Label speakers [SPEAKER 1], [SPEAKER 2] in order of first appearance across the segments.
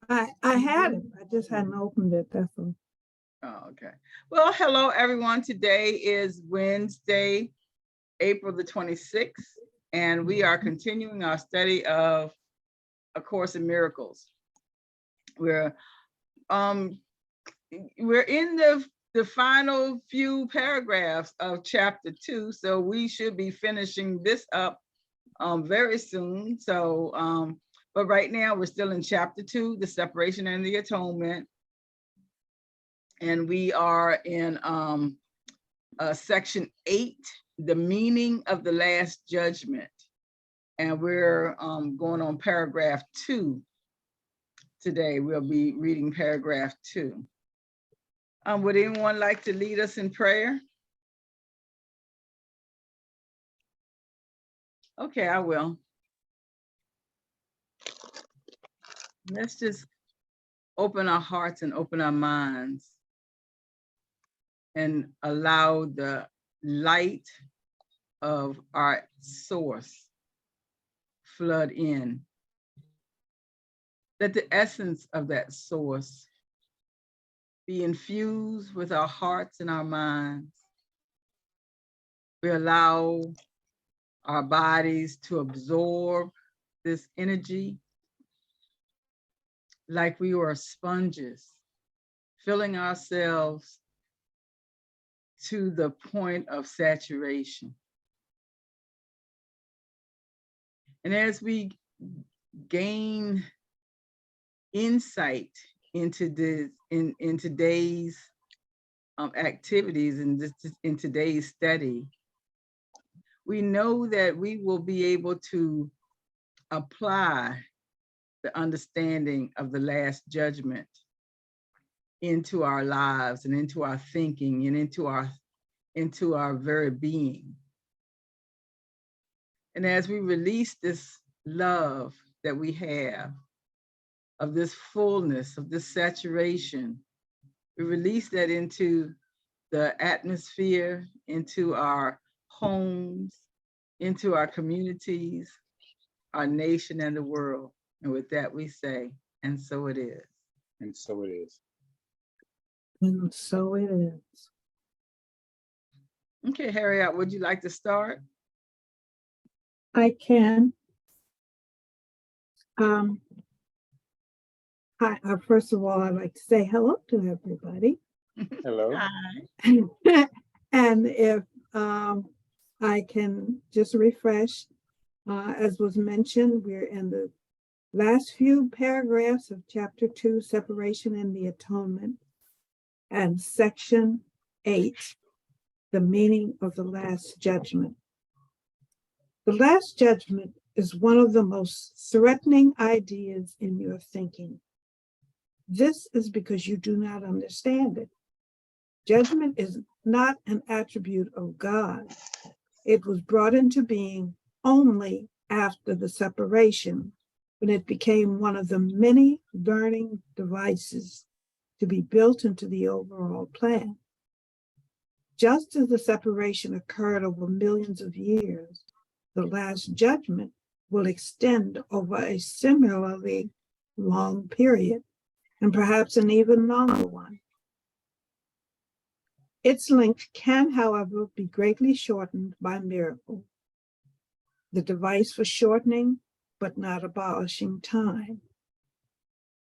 [SPEAKER 1] I had it. I just hadn't opened it. That's all.
[SPEAKER 2] Oh, okay. Well, hello, everyone. Today is Wednesday, April the 26th, and we are continuing our study of A Course in Miracles. We're in the final few paragraphs of chapter 2, so we should be finishing this up very soon. So, but right now we're still in chapter 2, the separation and the atonement. And we are in section 8, the meaning of the last judgment. And we're going on paragraph 2 today. We'll be reading paragraph 2. Would anyone like to lead us in prayer? Okay, I will. Let's just open our hearts and open our minds and allow the light of our source flood in. Let the essence of that source be infused with our hearts and our minds. We allow our bodies to absorb this energy like we were sponges, filling ourselves to the point of saturation. And as we gain insight into this in today's activities and in today's study, we know that we will be able to apply the understanding of the last judgment into our lives and into our thinking and into our very being. And as we release this love that we have, of this fullness, of this saturation, we release that into the atmosphere, into our homes, into our communities, our nation, and the world. And with that, we say, and so it is.
[SPEAKER 3] And so it is.
[SPEAKER 1] And so it is.
[SPEAKER 2] Okay, Harriet, would you like to start?
[SPEAKER 1] I can. First of all, I'd like to say hello to everybody.
[SPEAKER 3] Hello.
[SPEAKER 2] Hi.
[SPEAKER 1] And if I can just refresh, as was mentioned, we're in the last few paragraphs of chapter 2, separation and the atonement, and section 8, the meaning of the last judgment. The last judgment is one of the most threatening ideas in your thinking. This is because you do not understand it. Judgment is not an attribute of God. It was brought into being only after the separation, when it became one of the many learning devices to be built into the overall plan. Just as the separation occurred over millions of years, the last judgment will extend over a similarly long period, and perhaps an even longer one. Its length can, however, be greatly shortened by miracle, the device for shortening but not abolishing time.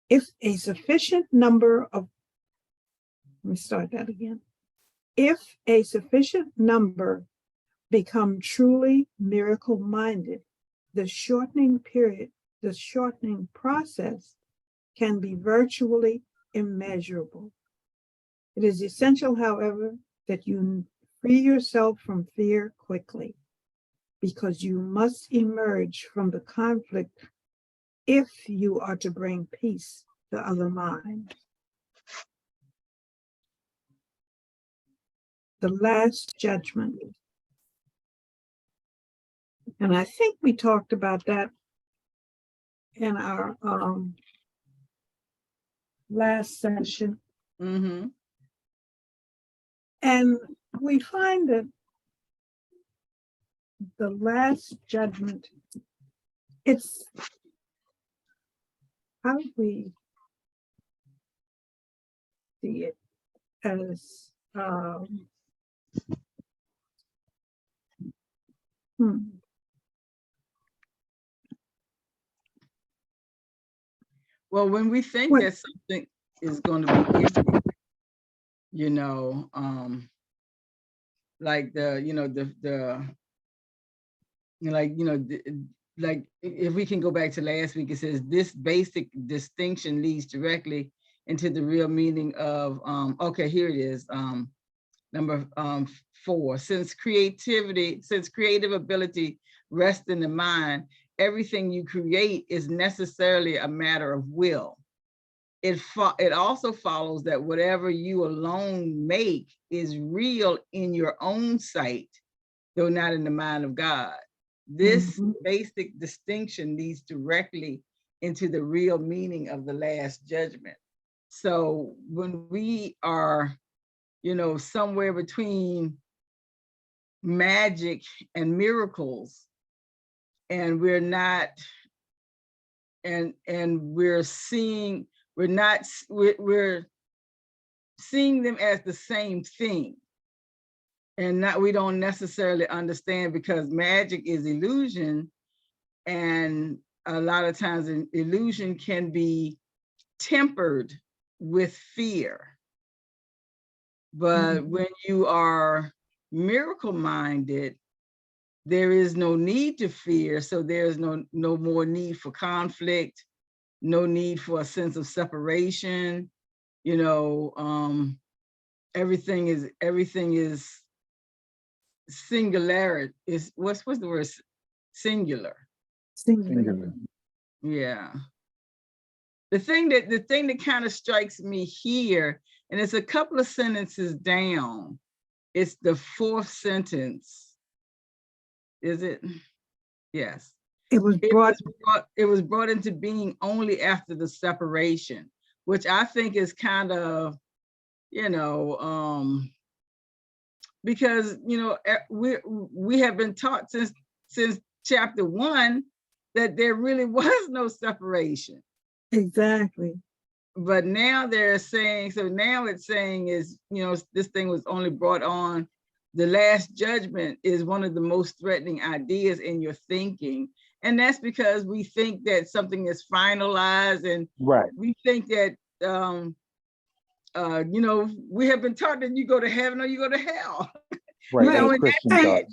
[SPEAKER 1] If a sufficient number of, let me start that again. If a sufficient number become truly miracle-minded, the shortening process can be virtually immeasurable. It is essential, however, that you free yourself from fear quickly, because you must emerge from the conflict if you are to bring peace to other minds. The last judgment. And I think we talked about that in our last session.
[SPEAKER 2] Mm-hmm.
[SPEAKER 1] And we find that the last judgment, it's, how do we see it as,
[SPEAKER 2] Well, when we think
[SPEAKER 1] What-
[SPEAKER 2] that something is going to be empty, like like if we can go back to last week, it says this basic distinction leads directly into the real meaning of, okay, here it is, number 4. Since creative ability rests in the mind, everything you create is necessarily a matter of will. It also follows that whatever you alone make is real in your own sight, though not in the mind of God. This basic distinction leads directly into the real meaning of the last judgment. So when we are, somewhere between magic and miracles, and we're not, and we're seeing them as the same thing, and we don't necessarily understand, because magic is illusion, and a lot of times an illusion can be tempered with fear. But when you are miracle minded, there is no need to fear. So there's no more need for conflict, no need for a sense of separation. Everything is singularity. Is what's the word? Singular.
[SPEAKER 1] singular.
[SPEAKER 2] Yeah. The thing that kind of strikes me here, and it's a couple of sentences down, it's the 4th sentence. Is it? Yes.
[SPEAKER 1] It was
[SPEAKER 2] brought into being only after the separation, which I think is kind of, because we have been taught since chapter 1 that there really was no separation.
[SPEAKER 1] Exactly.
[SPEAKER 2] But now they're saying, so now it's saying is, this thing was only brought on, the last judgment is one of the most threatening ideas in your thinking. And that's because we think that something is finalized, and we think that, we have been taught that you go to heaven or you go to hell.
[SPEAKER 3] Right.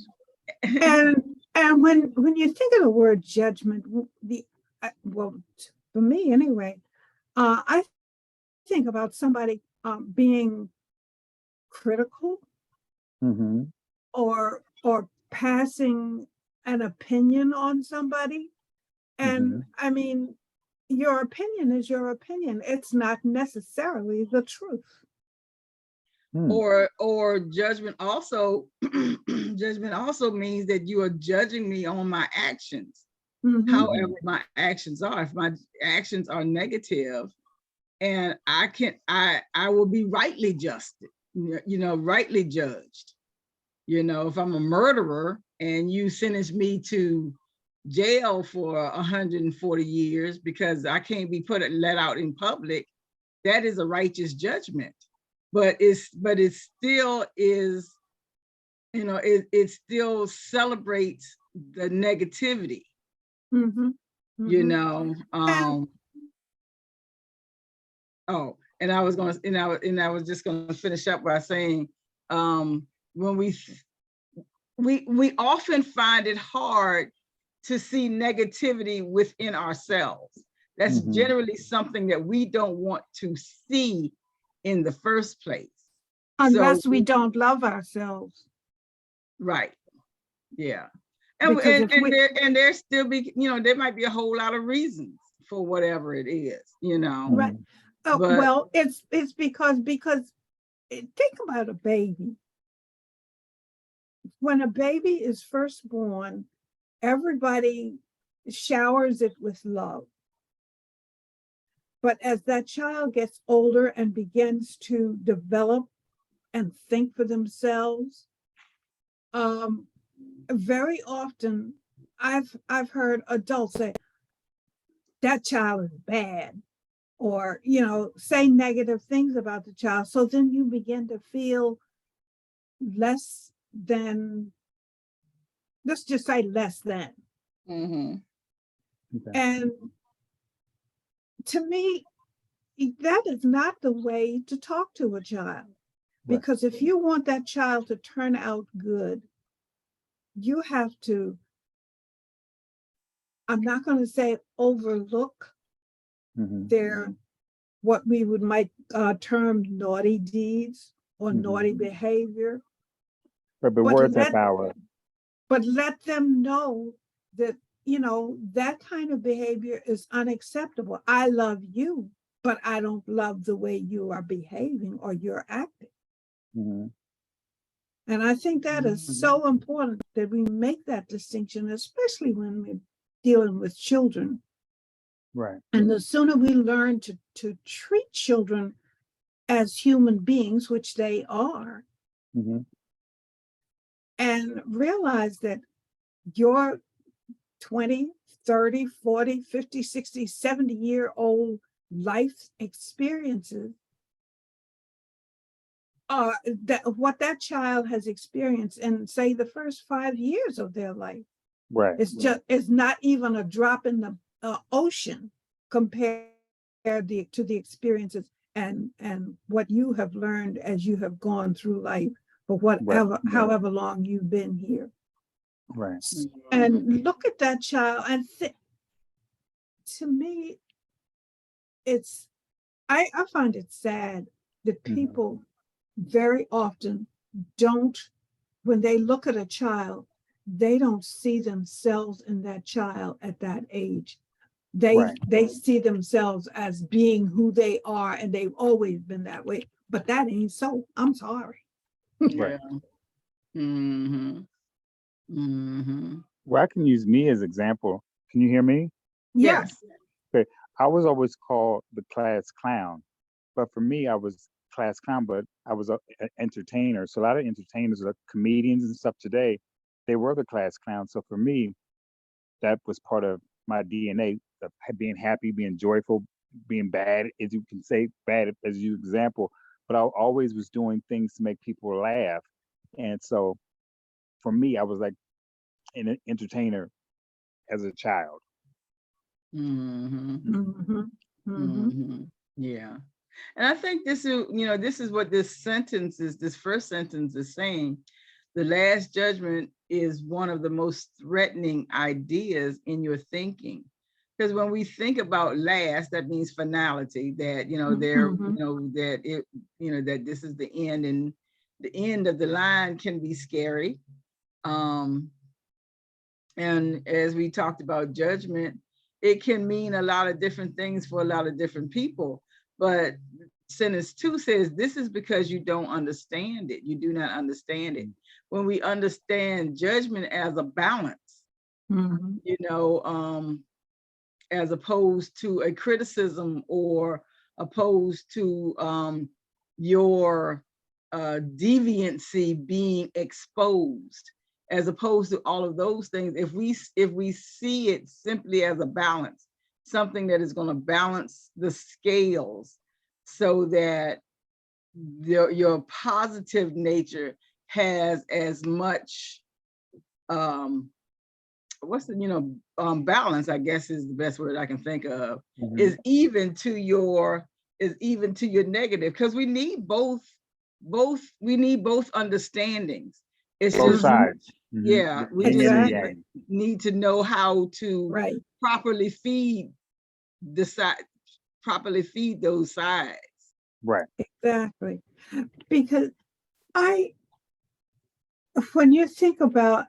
[SPEAKER 1] And when you think of the word judgment, well, for me anyway, I think about somebody being critical or passing an opinion on somebody. And I mean, your opinion is your opinion. It's not necessarily the truth.
[SPEAKER 2] Or judgment also judgment also means that you are judging me on my actions. However my actions are. If my actions are negative, and I will be rightly rightly judged. If I'm a murderer and you sentence me to jail for 140 years because I can't be let out in public, that is a righteous judgment. But it still is, it still celebrates the negativity. Oh, and I was just gonna finish up by saying, when we often find it hard to see negativity within ourselves. That's generally something that we don't want to see in the first place.
[SPEAKER 1] Unless we don't love ourselves.
[SPEAKER 2] Right. Yeah. And there still be, there might be a whole lot of reasons for whatever it is,
[SPEAKER 1] Right. Well, it's because think about a baby. When a baby is first born, everybody showers it with love. But as that child gets older and begins to develop and think for themselves, very often I've heard adults say, that child is bad. or, say negative things about the child. So then you begin to feel less than, let's just say less than.
[SPEAKER 2] Mm-hmm.
[SPEAKER 3] Okay.
[SPEAKER 1] And to me, that is not the way to talk to a child.
[SPEAKER 3] Right.
[SPEAKER 1] Because if you want that child to turn out good, you have to, I'm not going to say overlook
[SPEAKER 3] Mhm.
[SPEAKER 1] their, what we might term naughty deeds or
[SPEAKER 3] Mhm.
[SPEAKER 1] naughty behavior,
[SPEAKER 3] But
[SPEAKER 1] but
[SPEAKER 3] words have power.
[SPEAKER 1] let them know that, that kind of behavior is unacceptable. I love you, but I don't love the way you are behaving or you're acting.
[SPEAKER 3] Mhm.
[SPEAKER 1] And I think that is so important that we make that distinction, especially when we're dealing with children.
[SPEAKER 3] Right.
[SPEAKER 1] And the sooner we learn to treat children as human beings, which they are,
[SPEAKER 3] Mhm.
[SPEAKER 1] and realize that your 20, 30, 40, 50, 60, 70-year-old life experiences are that what that child has experienced in, say, the first 5 years of their life.
[SPEAKER 3] Right.
[SPEAKER 1] It's not even a drop in the ocean compared to the experiences and what you have learned as you have gone through life for whatever, however long you've been here.
[SPEAKER 3] Right.
[SPEAKER 1] And look at that child and to me, I find it sad that people very often don't, when they look at a child, they don't see themselves in that child at that age. They see themselves as being who they are, and they've always been that way. But that ain't so. I'm sorry.
[SPEAKER 2] Yeah. Mm-hmm. Mm-hmm.
[SPEAKER 3] Well, I can use me as example. Can you hear me?
[SPEAKER 1] Yeah.
[SPEAKER 2] Yes.
[SPEAKER 3] Okay. I was always called the class clown, but for me, I was class clown, but I was an entertainer. So a lot of entertainers, like comedians and stuff today, they were the class clown. So for me, that was part of my DNA, of being happy, being joyful, being bad, as you can say, bad as you example. But I always was doing things to make people laugh. And so for me, I was like an entertainer as a child.
[SPEAKER 2] Mm-hmm.
[SPEAKER 1] Mm-hmm. Mm-hmm.
[SPEAKER 2] Mm-hmm. Yeah. And I think this is, this is what this sentence is, this first sentence is saying. The last judgment is one of the most threatening ideas in your thinking. Because when we think about last, that means finality, that, there, that it, that this is the end, and the end of the line can be scary. And as we talked about judgment, it can mean a lot of different things for a lot of different people. But sentence 2 says, this is because you don't understand it. You do not understand it. When we understand judgment as a balance, as opposed to a criticism or opposed to your deviancy being exposed, as opposed to all of those things. If we see it simply as a balance, something that is going to balance the scales so that your positive nature has as much balance, I guess is the best word I can think of, is even to your negative, because we need both understandings. It's
[SPEAKER 3] Both
[SPEAKER 2] just
[SPEAKER 3] sides.
[SPEAKER 2] yeah, we
[SPEAKER 3] Yin
[SPEAKER 2] just
[SPEAKER 3] and
[SPEAKER 1] Exactly.
[SPEAKER 2] need to know how to
[SPEAKER 1] Right.
[SPEAKER 2] properly feed those sides.
[SPEAKER 3] Right.
[SPEAKER 1] Exactly. Because when you think about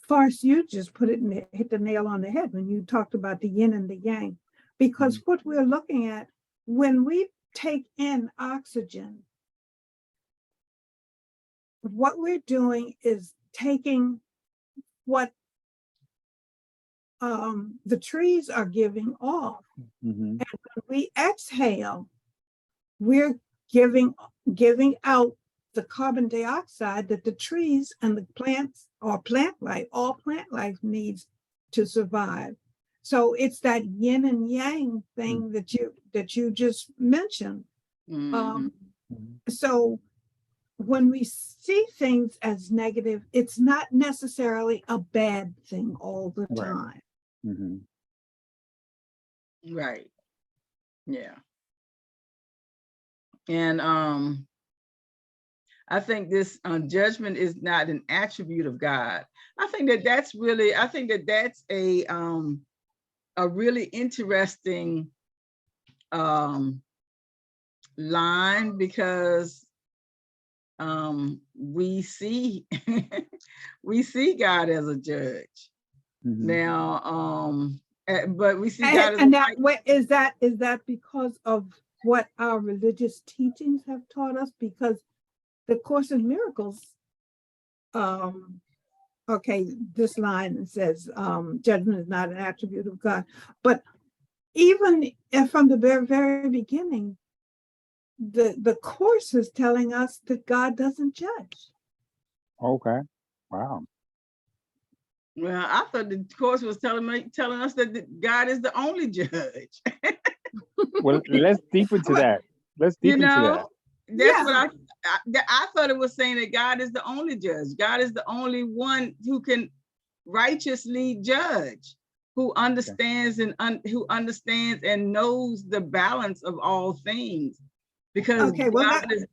[SPEAKER 1] Farce, you just hit the nail on the head when you talked about the yin and the yang, because what we're looking at when we take in oxygen, what we're doing is taking what the trees are giving off, and when we exhale, we're giving out the carbon dioxide that the trees and the plants, or plant life, all plant life needs to survive. So it's that yin and yang thing that you just mentioned.
[SPEAKER 2] Mhm.
[SPEAKER 1] So when we see things as negative, it's not necessarily a bad thing all the
[SPEAKER 3] Right.
[SPEAKER 1] time.
[SPEAKER 3] Mm-hmm.
[SPEAKER 2] Right. Yeah. And I think this judgment is not an attribute of God. I think that that's a really interesting line, because we see we see God as a judge
[SPEAKER 3] Mm-hmm.
[SPEAKER 2] now, but we see God as a
[SPEAKER 1] And that
[SPEAKER 2] right.
[SPEAKER 1] is that because of what our religious teachings have taught us? Because the Course in Miracles, okay, this line says judgment is not an attribute of God, but even from the very, very beginning, the Course is telling us that God doesn't judge.
[SPEAKER 3] Okay. Wow.
[SPEAKER 2] Well, I thought the Course was telling us that God is the only judge.
[SPEAKER 3] Well, let's deep into
[SPEAKER 1] Well,
[SPEAKER 3] that. Let's
[SPEAKER 2] You
[SPEAKER 3] deep into that.
[SPEAKER 2] know, that's
[SPEAKER 1] yeah.
[SPEAKER 2] what I thought it was saying, that God is the only judge. God is the only one who can righteously judge, who understands who understands and knows the balance of all things. Because
[SPEAKER 1] Okay, well,
[SPEAKER 2] God is,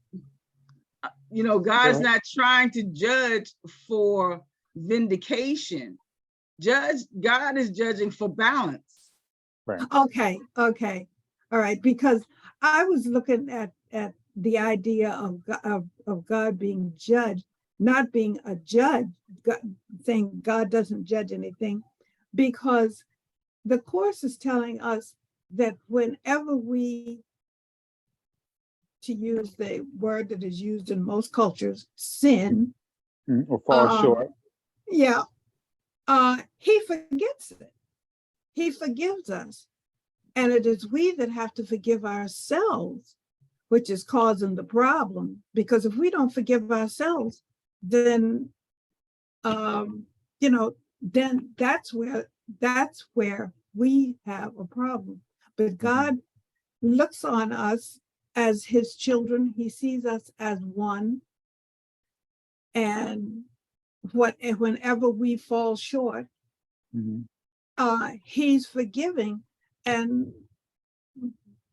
[SPEAKER 2] God
[SPEAKER 3] Go
[SPEAKER 2] is
[SPEAKER 3] ahead.
[SPEAKER 2] not trying to judge for vindication. God is judging for balance.
[SPEAKER 3] Right.
[SPEAKER 1] okay, all right. Because I was looking at the idea of God being judged, not being a judge, saying God doesn't judge anything, because the Course is telling us that whenever we, to use the word that is used in most cultures, sin,
[SPEAKER 3] Or fall short.
[SPEAKER 1] yeah, he forgets it. He forgives us. And it is we that have to forgive ourselves, which is causing the problem. Because if we don't forgive ourselves, then then that's where we have a problem. But God looks on us as his children. He sees us as one. And whenever we fall short,
[SPEAKER 3] Mm-hmm.
[SPEAKER 1] he's forgiving. And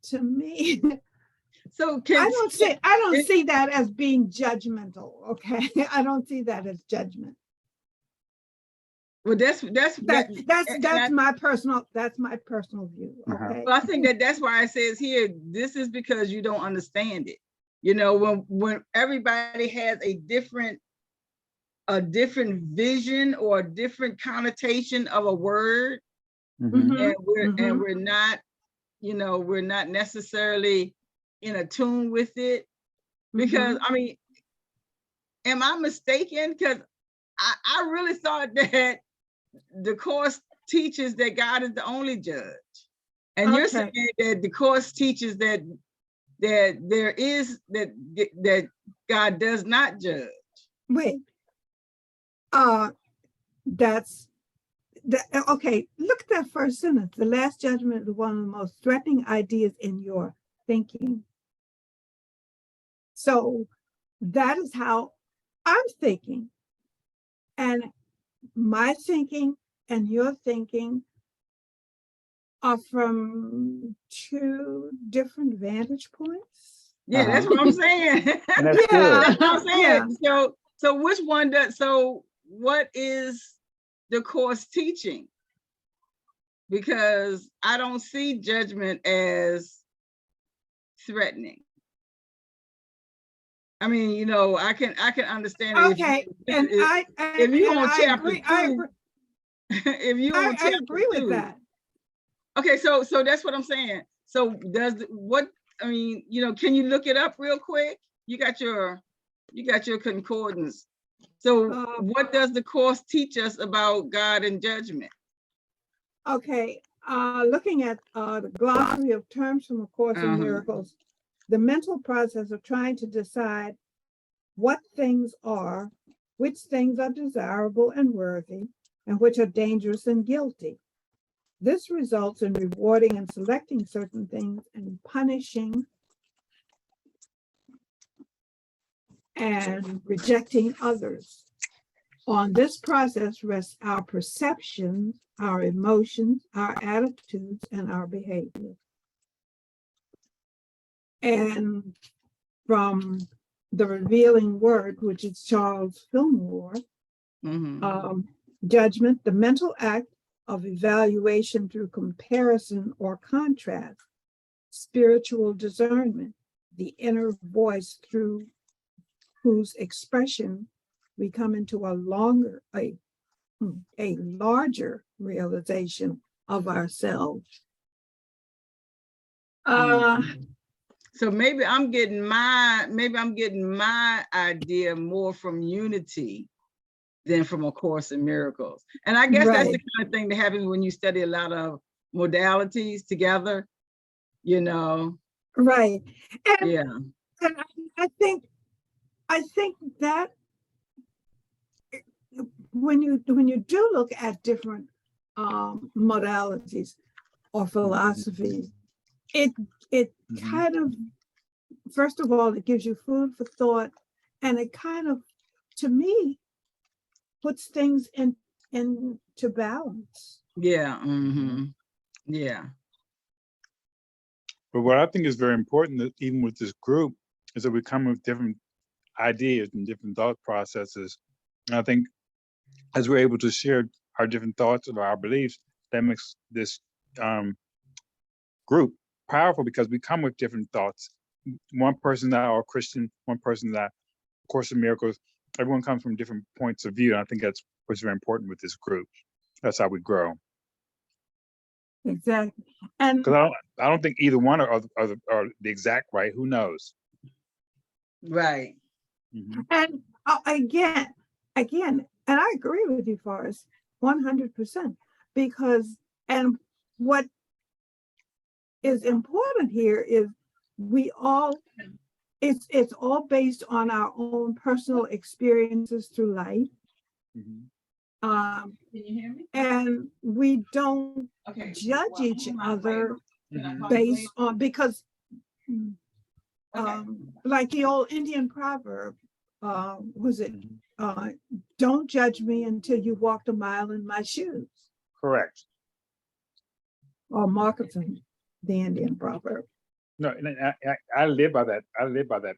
[SPEAKER 1] to me,
[SPEAKER 2] So
[SPEAKER 1] I don't see that as being judgmental. Okay, I don't see that as judgment.
[SPEAKER 2] well, that's
[SPEAKER 1] My personal view. Okay.
[SPEAKER 2] well, I think that's why it says here, this is because you don't understand it. When everybody has a different vision or a different connotation of a word, and we're not, we're not necessarily in a tune with it. Because I mean, am I mistaken? Because I really thought that the Course teaches that God is the only judge, and you're saying that the Course teaches that there is that God does not judge.
[SPEAKER 1] Wait. That's okay. Look at that first sentence. The last judgment is one of the most threatening ideas in your thinking. So that is how I'm thinking. And my thinking and your thinking are from two different vantage points.
[SPEAKER 2] Yeah, that's what I'm saying.
[SPEAKER 3] And that's good.
[SPEAKER 2] That's what I'm saying.
[SPEAKER 1] Yeah.
[SPEAKER 2] So which one does? So what is the Course teaching? Because I don't see judgment as threatening. I mean, I can understand it.
[SPEAKER 1] Okay, and
[SPEAKER 2] if you on
[SPEAKER 1] I
[SPEAKER 2] chapter
[SPEAKER 1] agree.
[SPEAKER 2] 2, if you on chapter
[SPEAKER 1] I agree with
[SPEAKER 2] 2,
[SPEAKER 1] that.
[SPEAKER 2] okay, so that's what I'm saying. So can you look it up real quick? You got your concordance. So what does the Course teach us about God and judgment?
[SPEAKER 1] Okay, looking at the glossary of terms from A Course in Miracles, the mental process of trying to decide what things are, which things are desirable and worthy, and which are dangerous and guilty. This results in rewarding and selecting certain things and punishing and rejecting others. On this process rests our perceptions, our emotions, our attitudes, and our behavior. And from the revealing word, which is Charles Fillmore, judgment, the mental act of evaluation through comparison or contrast, spiritual discernment, the inner voice through whose expression we come into a larger realization of ourselves.
[SPEAKER 2] So maybe I'm getting my idea more from unity than from A Course in Miracles. And I guess that's the kind of thing that happens when you study a lot of modalities together, you know.
[SPEAKER 1] Right. And,
[SPEAKER 2] yeah.
[SPEAKER 1] And I think that when you do look at different modalities or philosophies, it kind of, first of all, it gives you food for thought, and it kind of, to me, puts things into balance.
[SPEAKER 2] Yeah. Yeah.
[SPEAKER 3] But what I think is very important, that even with this group, is that we come with different ideas and different thought processes. And I think as we're able to share our different thoughts of our beliefs, that makes this group powerful, because we come with different thoughts. One person that are Christian, one person that Course in Miracles, everyone comes from different points of view. And I think that's what's very important with this group. That's how we grow.
[SPEAKER 1] Exactly. And
[SPEAKER 3] because I don't think either one are the exact right. Who knows?
[SPEAKER 2] Right.
[SPEAKER 1] And again, and I agree with you, Forrest, 100%, because, and what is important here is it's all based on our own personal experiences through life.
[SPEAKER 2] Can you hear me?
[SPEAKER 1] And we don't judge each other based on, because like the old Indian proverb, was it, don't judge me until you walked a mile in my shoes.
[SPEAKER 3] Correct.
[SPEAKER 1] Or Marketing, the Indian proverb.
[SPEAKER 3] No, and I live by that. I live by that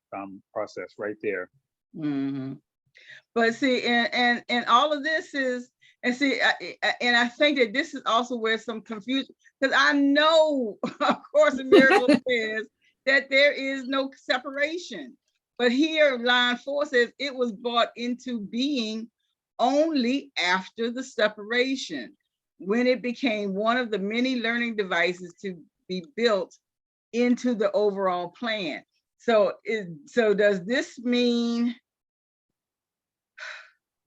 [SPEAKER 3] process right there.
[SPEAKER 2] But see, and all of this is, and see, and I think that this is also where some confusion, because I know, of course, in Miracles says that there is no separation. But here, line 4 says it was brought into being only after the separation, when it became one of the many learning devices to be built into the overall plan. So does this mean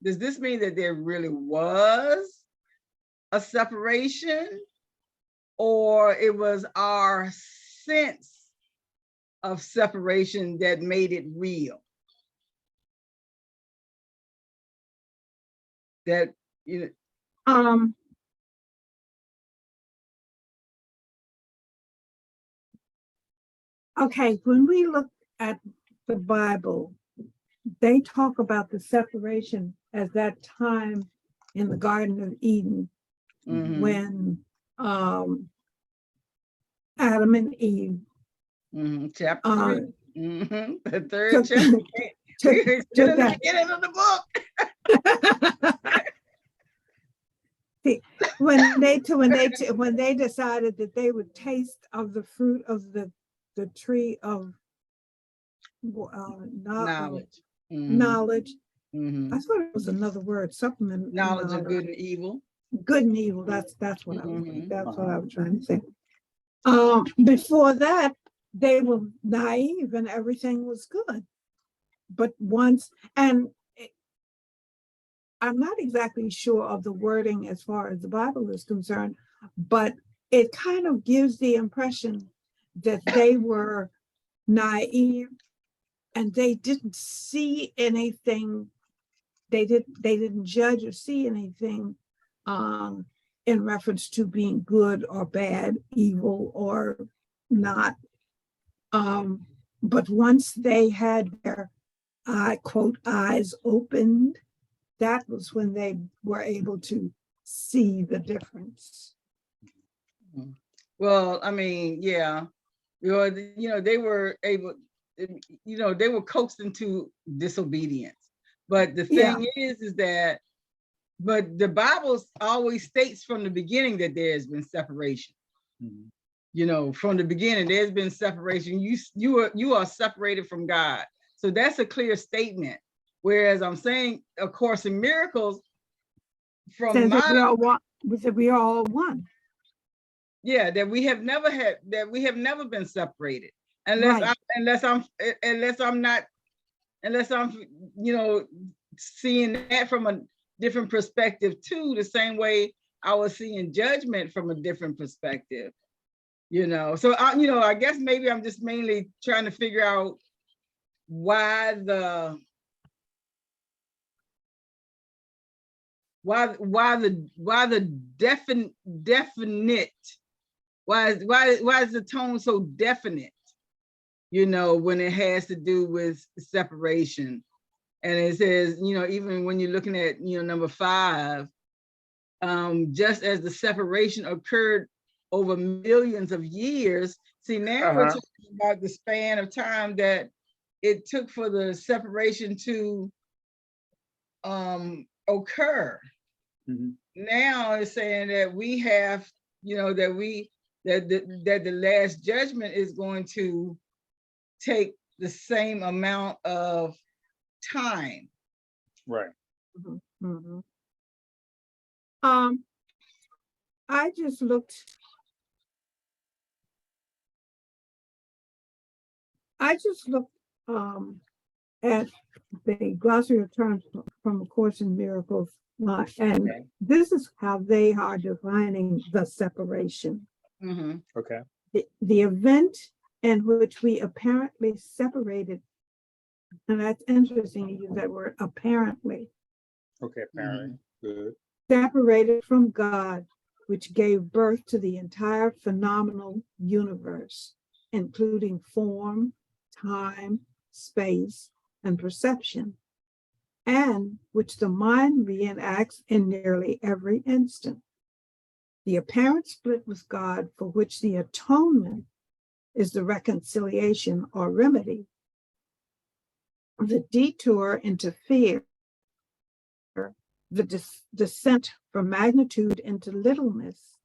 [SPEAKER 2] that there really was a separation, or it was our sense of separation that made it real? That, you know.
[SPEAKER 1] Okay, when we look at the Bible, they talk about the separation as that time in the Garden of Eden, when Adam and Eve,
[SPEAKER 2] chapter 3, the third chapter,
[SPEAKER 1] took that.
[SPEAKER 2] Beginning of the book.
[SPEAKER 1] when they decided that they would taste of the fruit of the tree of knowledge. I thought it was another word, supplement.
[SPEAKER 2] Knowledge of good and evil.
[SPEAKER 1] Good and evil. That's what I was. That's what I was trying to say. Before that, they were naive and everything was good. But once, and I'm not exactly sure of the wording as far as the Bible is concerned, but it kind of gives the impression that they were naive and they didn't see anything. They didn't judge or see anything in reference to being good or bad, evil or not. But once they had their, quote, eyes opened, that was when they were able to see the difference.
[SPEAKER 2] Well, I mean, yeah, they were able, they were coaxed into disobedience. But the thing is that, but the Bible always states from the beginning that there has been separation. From the beginning, there's been separation. You are separated from God. So that's a clear statement. Whereas I'm saying, of course, in miracles, from my,
[SPEAKER 1] we are all one.
[SPEAKER 2] Yeah, that we have never been separated, unless I'm seeing that from a different perspective too, the same way I was seeing judgment from a different perspective. So I guess maybe I'm just mainly trying to figure out why the definite, why is the tone so definite, when it has to do with separation. And it says, even when you're looking at, number 5, just as the separation occurred over millions of years. See, now we're talking about the span of time that it took for the separation to occur. Now it's saying that we have, that the last judgment is going to take the same amount of time.
[SPEAKER 3] Right.
[SPEAKER 1] I just looked at the glossary of terms from A Course in Miracles, and this is how they are defining the separation.
[SPEAKER 3] Okay.
[SPEAKER 1] The event in which we apparently separated, and that's interesting you use that word, apparently.
[SPEAKER 3] Okay, apparently. Good.
[SPEAKER 1] Separated from God, which gave birth to the entire phenomenal universe, including form, time, space, and perception, and which the mind reenacts in nearly every instant. The apparent split with God, for which the atonement is the reconciliation or remedy. The detour into fear, the descent from magnitude into littleness,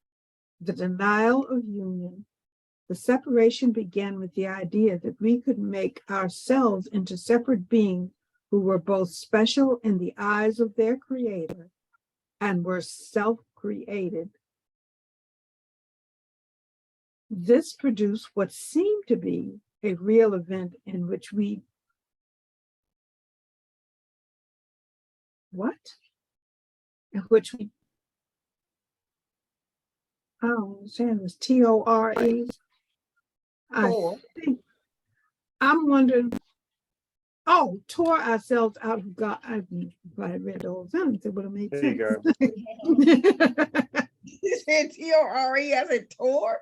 [SPEAKER 1] the denial of union. The separation began with the idea that we could make ourselves into separate beings who were both special in the eyes of their creator and were self-created. This produced what seemed to be a real event in which we I don't understand this, T-O-R-E. I'm wondering, tore ourselves out of God. I read the whole sentence, it would have made sense.
[SPEAKER 3] There you go.
[SPEAKER 2] You said T-O-R-E, I said tore?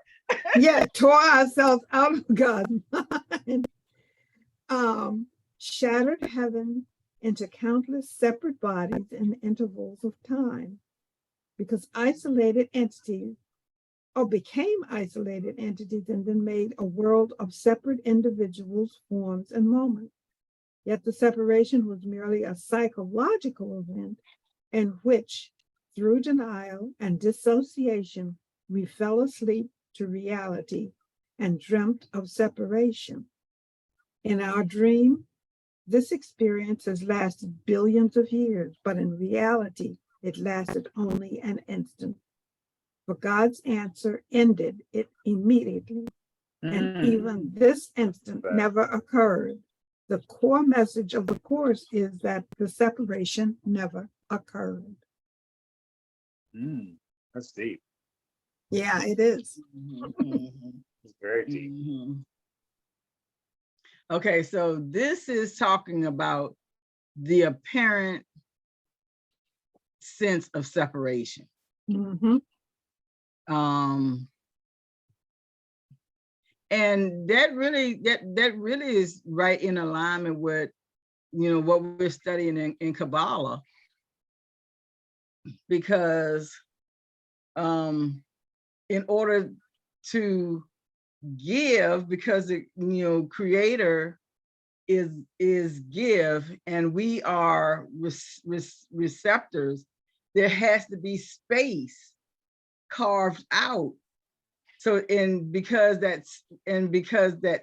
[SPEAKER 1] Yeah, tore ourselves out of God's mind. Shattered heaven into countless separate bodies in intervals of time, because isolated entities became isolated entities and then made a world of separate individuals, forms, and moments. Yet the separation was merely a psychological event in which, through denial and dissociation, we fell asleep to reality and dreamt of separation. In our dream, this experience has lasted billions of years, but in reality, it lasted only an instant. But God's answer ended it immediately. And even this instant never occurred. The core message of the Course is that the separation never occurred.
[SPEAKER 3] That's deep.
[SPEAKER 1] Yeah, it is.
[SPEAKER 3] It's very deep.
[SPEAKER 2] Okay, so this is talking about the apparent sense of separation. And that really is right in alignment with, you know, what we're studying in Kabbalah, because in order to give, because the, you know, creator is give, and we are receptors, there has to be space carved out. So, because that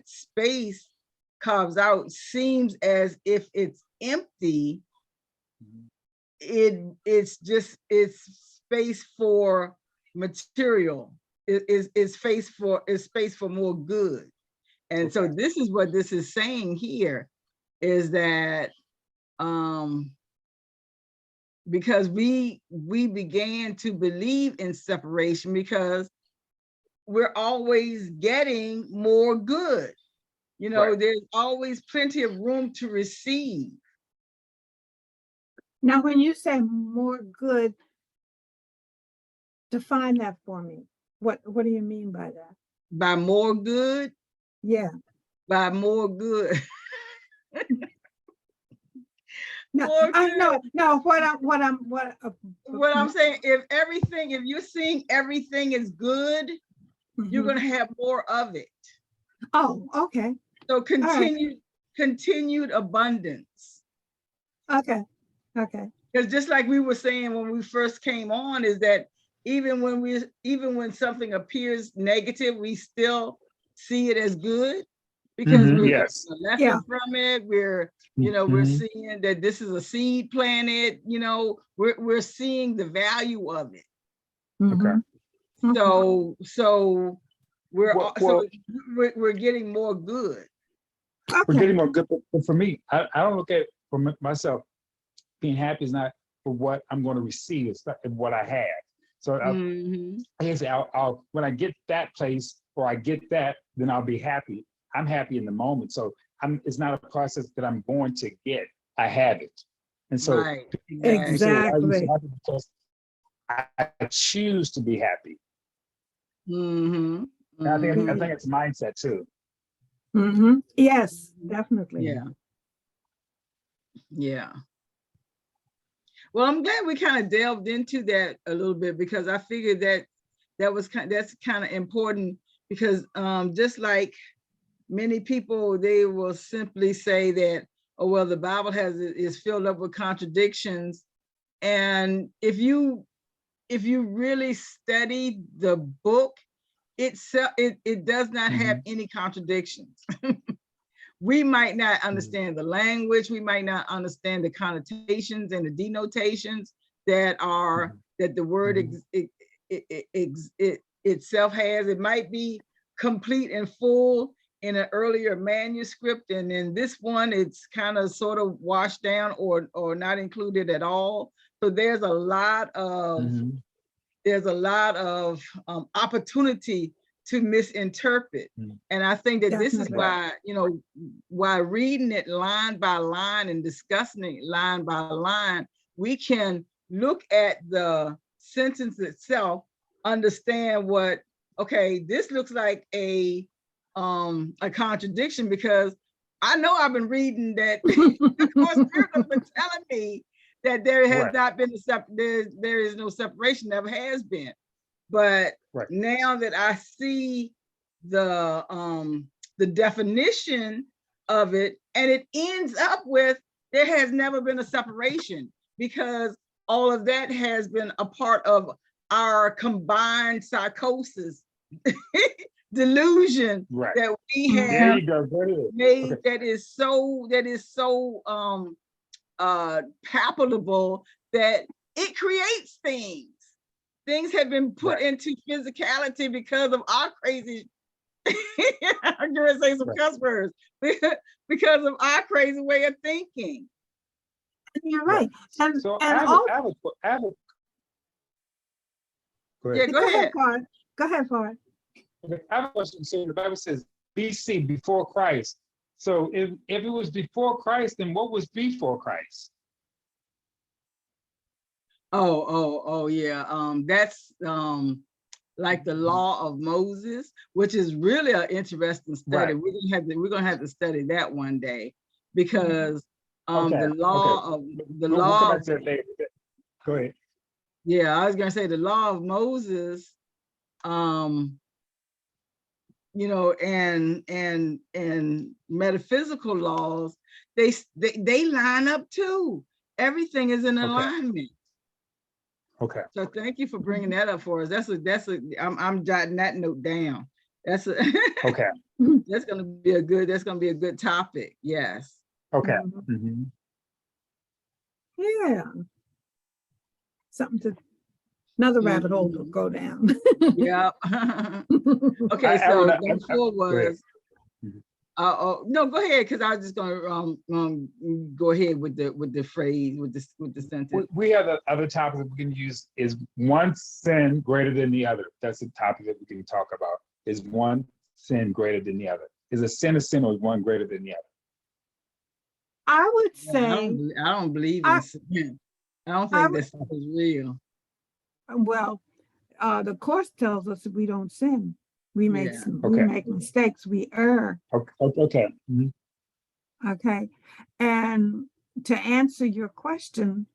[SPEAKER 2] space carves out seems as if it's empty, it's space for material, is space for more good. And so this is what this is saying here, is that because we began to believe in separation because we're always getting more good. You know, there's always plenty of room to receive.
[SPEAKER 1] Now, when you say more good, define that for me. What do you mean by that?
[SPEAKER 2] By more good?
[SPEAKER 1] Yeah.
[SPEAKER 2] By more good.
[SPEAKER 1] No,
[SPEAKER 2] More
[SPEAKER 1] I
[SPEAKER 2] good.
[SPEAKER 1] know what
[SPEAKER 2] I'm saying, if you're seeing everything is good, you're going to have more of it.
[SPEAKER 1] Oh, okay.
[SPEAKER 2] So continued abundance.
[SPEAKER 1] Okay. Okay.
[SPEAKER 2] Because just like we were saying when we first came on, is that even when something appears negative, we still see it as good, because we're getting a lesson from it. We're, you know, we're seeing that this is a seed planted, you know, we're seeing the value of it.
[SPEAKER 3] Okay.
[SPEAKER 2] So we're getting more good.
[SPEAKER 3] We're getting more good, but for me, I don't look at it for myself. Being happy is not for what I'm going to receive, it's not what I have. So I guess when I get that place, or I get that, then I'll be happy. I'm happy in the moment. So it's not a process that I'm going to get. I have it. And so
[SPEAKER 1] exactly.
[SPEAKER 3] Because I choose to be happy. And I think it's mindset too.
[SPEAKER 1] Yes, definitely.
[SPEAKER 2] Yeah. Well, I'm glad we kind of delved into that a little bit, because I figured that's kind of important, because just like many people, they will simply say that, oh, well, the Bible is filled up with contradictions. And if you really study the book itself, it does not have any contradictions. We might not understand the language, we might not understand the connotations and the denotations that the word itself has. It might be complete and full in an earlier manuscript, and in this one it's kind of sort of washed down or not included at all. So there's a lot of opportunity to misinterpret. And I think that this is why, you know, why reading it line by line and discussing it line by line, we can look at the sentence itself, understand this looks like a contradiction, because I know I've been reading that the Holy Spirit has been telling me that there has not been there is no separation, never has been. But now that I see the definition of it, and it ends up with there has never been a separation, because all of that has been a part of our combined psychosis, delusion that we have made, that is so palpable that it creates things. Things have been put into physicality because of our crazy, I'm gonna say some cuss words, because of our crazy way of thinking.
[SPEAKER 1] You're right. And,
[SPEAKER 3] so
[SPEAKER 1] and
[SPEAKER 3] go
[SPEAKER 1] ahead, Paul. Go ahead, Paul.
[SPEAKER 3] I have a question. So the Bible says BC, before Christ. So if it was before Christ, then what was before Christ?
[SPEAKER 2] Oh yeah. That's like the law of Moses, which is really an interesting study.
[SPEAKER 3] Right.
[SPEAKER 2] We're gonna have to study that one day, because
[SPEAKER 3] Okay.
[SPEAKER 2] the law of
[SPEAKER 3] We'll come back to that later. Go ahead.
[SPEAKER 2] yeah, I was gonna say the law of Moses, you know, and metaphysical laws, they line up too. Everything is in alignment.
[SPEAKER 3] Okay.
[SPEAKER 2] So thank you for bringing that up for us. I'm jotting that note down. That's a
[SPEAKER 3] Okay.
[SPEAKER 2] that's gonna be a good topic. Yes.
[SPEAKER 3] Okay.
[SPEAKER 1] Mhm. Yeah. Another rabbit hole to go down.
[SPEAKER 2] Yeah. Okay, so number 4 was
[SPEAKER 3] Mhm.
[SPEAKER 2] no, go ahead, because I was just gonna go ahead with the phrase, with the sentence.
[SPEAKER 3] We have the other topic that we can use is one sin greater than the other. That's the topic that we can talk about. Is one sin greater than the other? Is a sin or is one greater than the other?
[SPEAKER 1] I would
[SPEAKER 2] Yeah,
[SPEAKER 1] say,
[SPEAKER 2] I don't believe
[SPEAKER 1] I-
[SPEAKER 2] in sin. I don't
[SPEAKER 1] I
[SPEAKER 2] think
[SPEAKER 1] would-
[SPEAKER 2] that stuff is real.
[SPEAKER 1] well, the course tells us we don't sin. We make
[SPEAKER 2] Yeah.
[SPEAKER 1] we make mistakes. We err.
[SPEAKER 3] Okay. Mhm.
[SPEAKER 1] Okay. And to answer your question,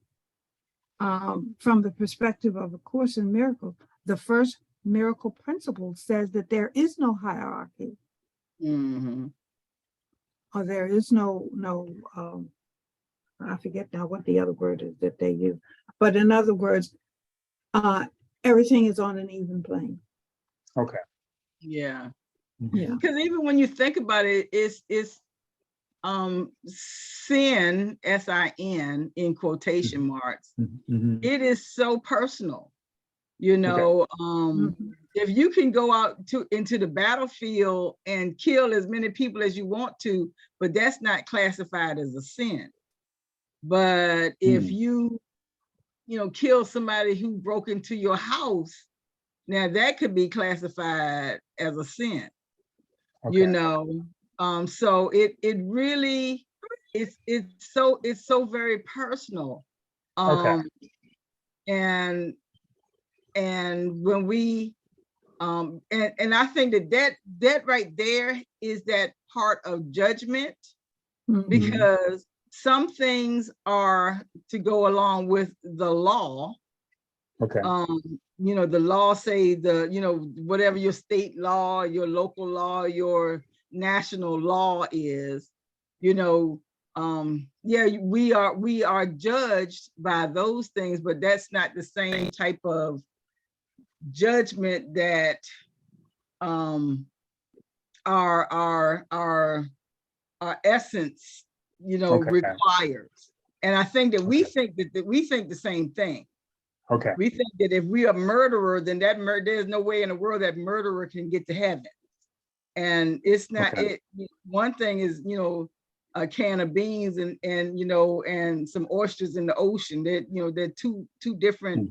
[SPEAKER 1] from the perspective of A Course in Miracles, the first miracle principle says that there is no hierarchy,
[SPEAKER 2] Mm-hmm.
[SPEAKER 1] or there is no I forget now what the other word is that they use. But in other words, everything is on an even plane.
[SPEAKER 3] Okay.
[SPEAKER 2] Yeah.
[SPEAKER 1] Yeah.
[SPEAKER 2] Because even when you think about it, it's sin, S-I-N, in quotation marks.
[SPEAKER 3] Mhm.
[SPEAKER 2] It is so personal. You know, if you can go out into the battlefield and kill as many people as you want to, but that's not classified as a sin. But if you kill somebody who broke into your house, now that could be classified as a sin.
[SPEAKER 3] Okay.
[SPEAKER 2] So it really it's so very personal.
[SPEAKER 3] Okay.
[SPEAKER 2] And when we and I think that right there is that part of judgment, because some things are to go along with the law.
[SPEAKER 3] Okay.
[SPEAKER 2] The law say whatever your state law, your local law, your national law is, yeah, we are judged by those things, but that's not the same type of judgment that our essence requires. And I think that we think the same thing.
[SPEAKER 3] Okay.
[SPEAKER 2] We think that if we are a murderer, then there's no way in the world that murderer can get to heaven. And it's not it. One thing is, a can of beans and some oysters in the ocean. They're two different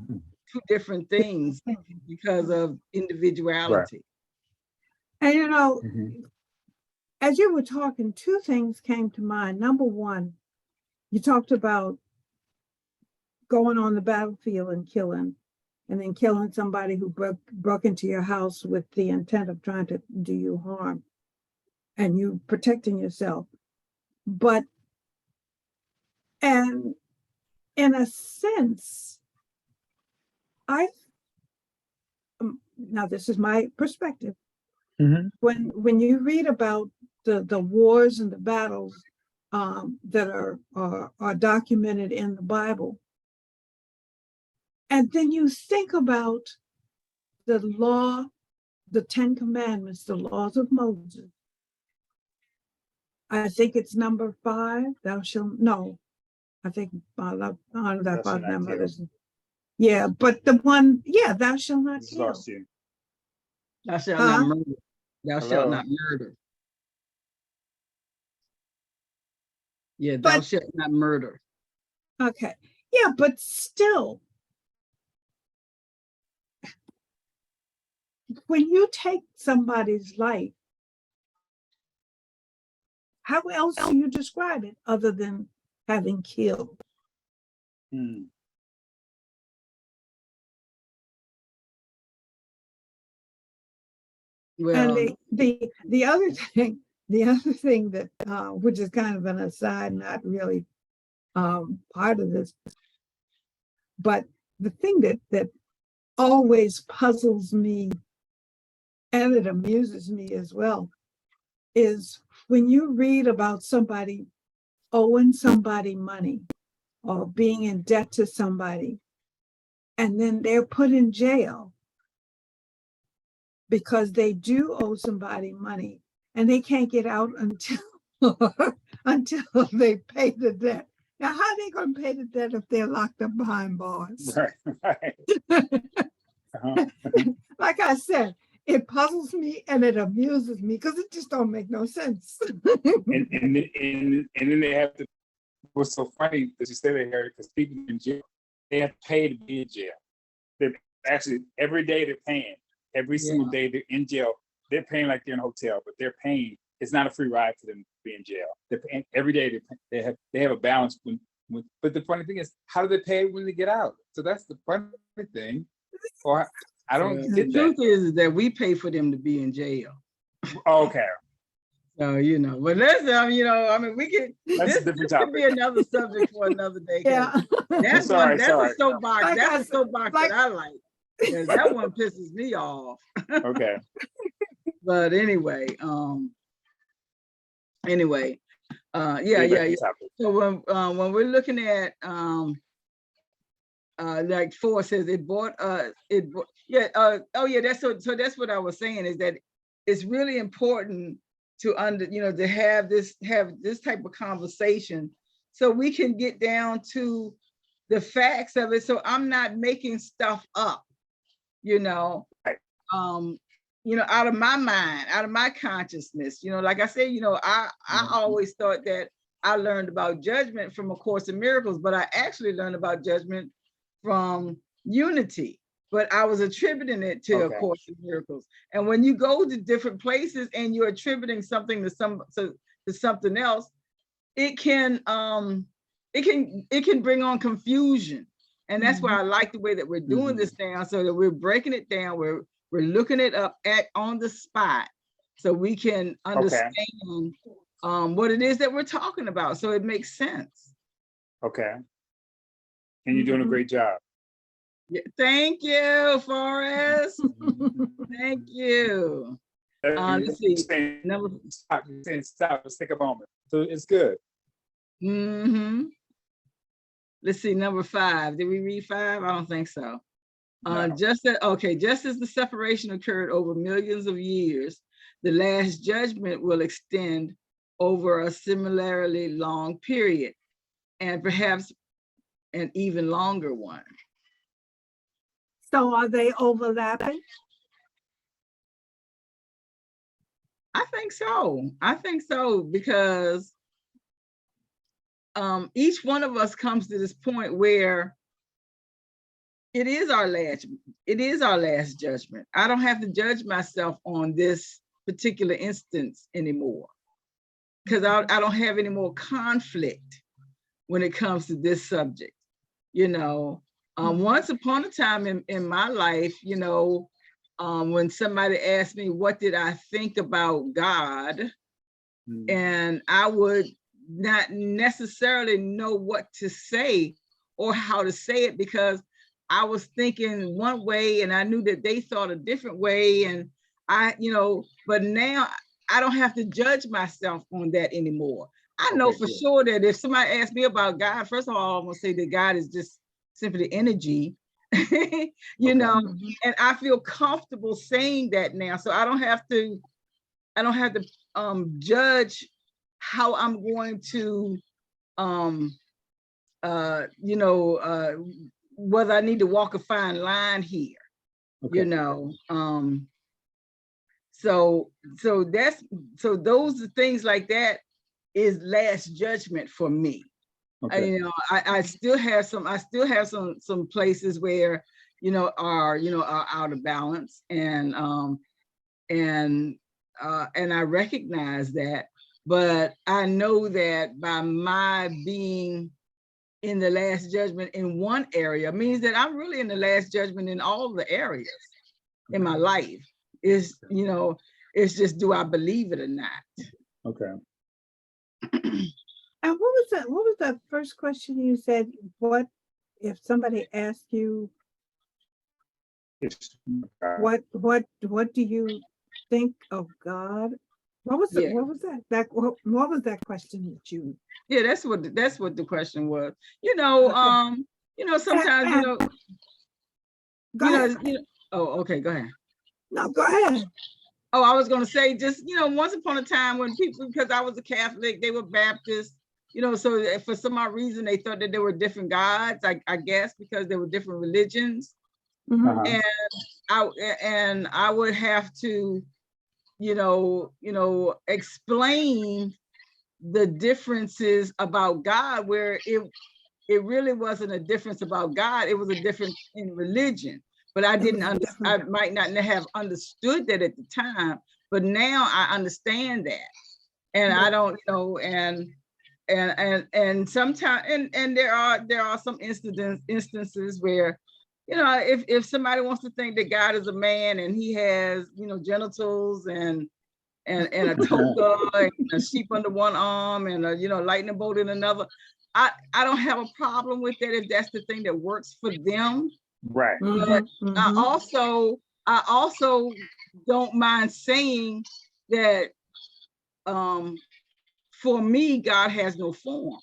[SPEAKER 2] things because of individuality.
[SPEAKER 1] Right. And as you were talking, two things came to mind. Number one, you talked about going on the battlefield and then killing somebody who broke into your house with the intent of trying to do you harm, and you protecting yourself. But, and in a sense, now this is my perspective. When you read about the wars and the battles that are documented in the Bible, and then you think about the law, the 10 Commandments, the laws of Moses. I think it's number 5. Thou shalt no. I think honor thy father and thy mother. Yeah, but the one, thou shalt not kill.
[SPEAKER 2] Thou shalt not murder. Thou shalt not murder. Yeah, thou shalt not murder.
[SPEAKER 1] Okay. Yeah, but still, when you take somebody's life, how else do you describe it other than having killed?
[SPEAKER 2] Well,
[SPEAKER 1] And the other thing, that which is kind of an aside, not really part of this, but the thing that always puzzles me, and it amuses me as well, is when you read about somebody owing somebody money or being in debt to somebody, and then they're put in jail because they do owe somebody money and they can't get out until until they pay the debt. Now, how are they going to pay the debt if they're locked up behind bars?
[SPEAKER 3] Right. Uh-huh.
[SPEAKER 1] Like I said, it puzzles me and it amuses me because it just don't make no sense.
[SPEAKER 3] And then they have to. What's so funny that you say that, Harry, because people in jail, they have to pay to be in jail. They're actually every day they're paying. Every single day they're in jail. They're paying like they're in a hotel, but they're paying. It's not a free ride for them to be in jail. They're paying every day. They have a balance. But the funny thing is, how do they pay when they get out? So that's the funny thing. Or I don't
[SPEAKER 2] the
[SPEAKER 3] get
[SPEAKER 2] truth
[SPEAKER 3] that.
[SPEAKER 2] is that we pay for them to be in jail.
[SPEAKER 3] Okay,
[SPEAKER 2] So, but let's, we can,
[SPEAKER 3] that's a
[SPEAKER 2] this
[SPEAKER 3] different
[SPEAKER 2] could
[SPEAKER 3] topic.
[SPEAKER 2] be another subject for another day. 'Cause
[SPEAKER 1] Yeah.
[SPEAKER 2] That's
[SPEAKER 3] Sorry,
[SPEAKER 2] that's
[SPEAKER 3] sorry.
[SPEAKER 2] a soapbox.
[SPEAKER 1] Like
[SPEAKER 2] That's
[SPEAKER 1] I
[SPEAKER 2] a
[SPEAKER 1] said,
[SPEAKER 2] soapbox
[SPEAKER 1] like-
[SPEAKER 2] that I like. 'Cause that one pisses me off.
[SPEAKER 3] Okay.
[SPEAKER 2] But anyway, yeah.
[SPEAKER 3] Different topic.
[SPEAKER 2] So when we're looking at like 4 says that's what I was saying, is that it's really important to to have this type of conversation so we can get down to the facts of it, so I'm not making stuff up,
[SPEAKER 3] Right.
[SPEAKER 2] out of my mind, out of my consciousness. Like I said, I always thought that I learned about judgment from A Course in Miracles, but I actually learned about judgment from Unity, but I was attributing it to A Course in Miracles. And when you go to different places and you're attributing something to something else, it can bring on confusion. And that's why I like the way that we're doing this now, so that we're breaking it down, we're looking it up on the spot, so we can understand what it is that we're talking about, so it makes sense.
[SPEAKER 3] Okay. And you're doing a great job.
[SPEAKER 2] Yeah, thank you, Forrest. Thank you. Let's see.
[SPEAKER 3] Stop. Let's take a moment. So it's good.
[SPEAKER 2] Let's see, number 5. Did we read 5? I don't think so.
[SPEAKER 3] No.
[SPEAKER 2] Just as the separation occurred over millions of years, the last judgment will extend over a similarly long period, and perhaps an even longer one.
[SPEAKER 1] So are they overlapping?
[SPEAKER 2] I think so, because each one of us comes to this point where it is our last judgment. I don't have to judge myself on this particular instance anymore, because I don't have any more conflict when it comes to this subject. Once upon a time in my life, when somebody asked me, what did I think about God? And I would not necessarily know what to say or how to say it, because I was thinking one way and I knew that they thought a different way. And but now I don't have to judge myself on that anymore. I know for sure that if somebody asks me about God, first of all, I'm gonna say that God is just simply energy, and I feel comfortable saying that now. So I don't have to judge how I'm going to whether I need to walk a fine line here. So those things like that is last judgment for me. I still have some places where are out of balance, and I recognize that, but I know that by my being in the last judgment in one area means that I'm really in the last judgment in all the areas in my life. Is It's just, do I believe it or not?
[SPEAKER 3] Okay.
[SPEAKER 1] And what was that first question you said? What if somebody asked you,
[SPEAKER 3] It's,
[SPEAKER 1] what do you think of God? What was it?
[SPEAKER 2] Yeah.
[SPEAKER 1] What was that? What was that question that you?
[SPEAKER 2] Yeah, that's what the question was. You know,
[SPEAKER 1] Okay.
[SPEAKER 2] sometimes,
[SPEAKER 1] Go ahead.
[SPEAKER 2] oh, okay, go ahead.
[SPEAKER 1] No, go ahead.
[SPEAKER 2] Oh, I was going to say, just, once upon a time when people, because I was a Catholic, they were Baptist, so for some odd reason, they thought that there were different gods, I guess, because there were different religions.
[SPEAKER 1] Mhm.
[SPEAKER 2] And I would have to, explain the differences about God, where it really wasn't a difference about God. It was a difference in religion. But I didn't I might not have understood that at the time, but now I understand that. And I don't, and sometimes, and there are some instances where, if somebody wants to think that God is a man and he has, genitals and a toga and a sheep under one arm and a, lightning bolt in another, I don't have a problem with that if that's the thing that works for them.
[SPEAKER 3] right.
[SPEAKER 2] But I also don't mind saying that for me, God has no form.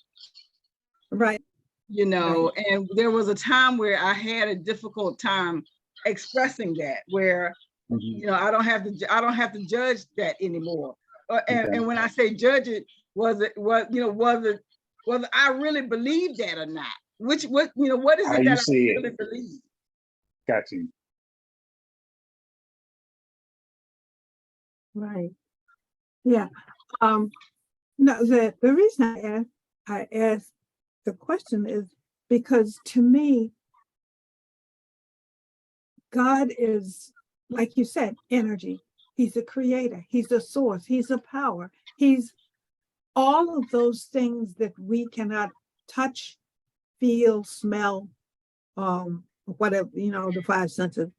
[SPEAKER 1] Right.
[SPEAKER 2] And there was a time where I had a difficult time expressing that, where I don't have to judge that anymore. And when I say judge it, whether I really believe that or not. What is it that I really believe?
[SPEAKER 3] Got you.
[SPEAKER 1] Right. Yeah. No, the reason I asked the question is because to me, God is, like you said, energy. He's a creator. He's a source. He's a power. He's all of those things that we cannot touch, feel, smell, whatever, the five senses.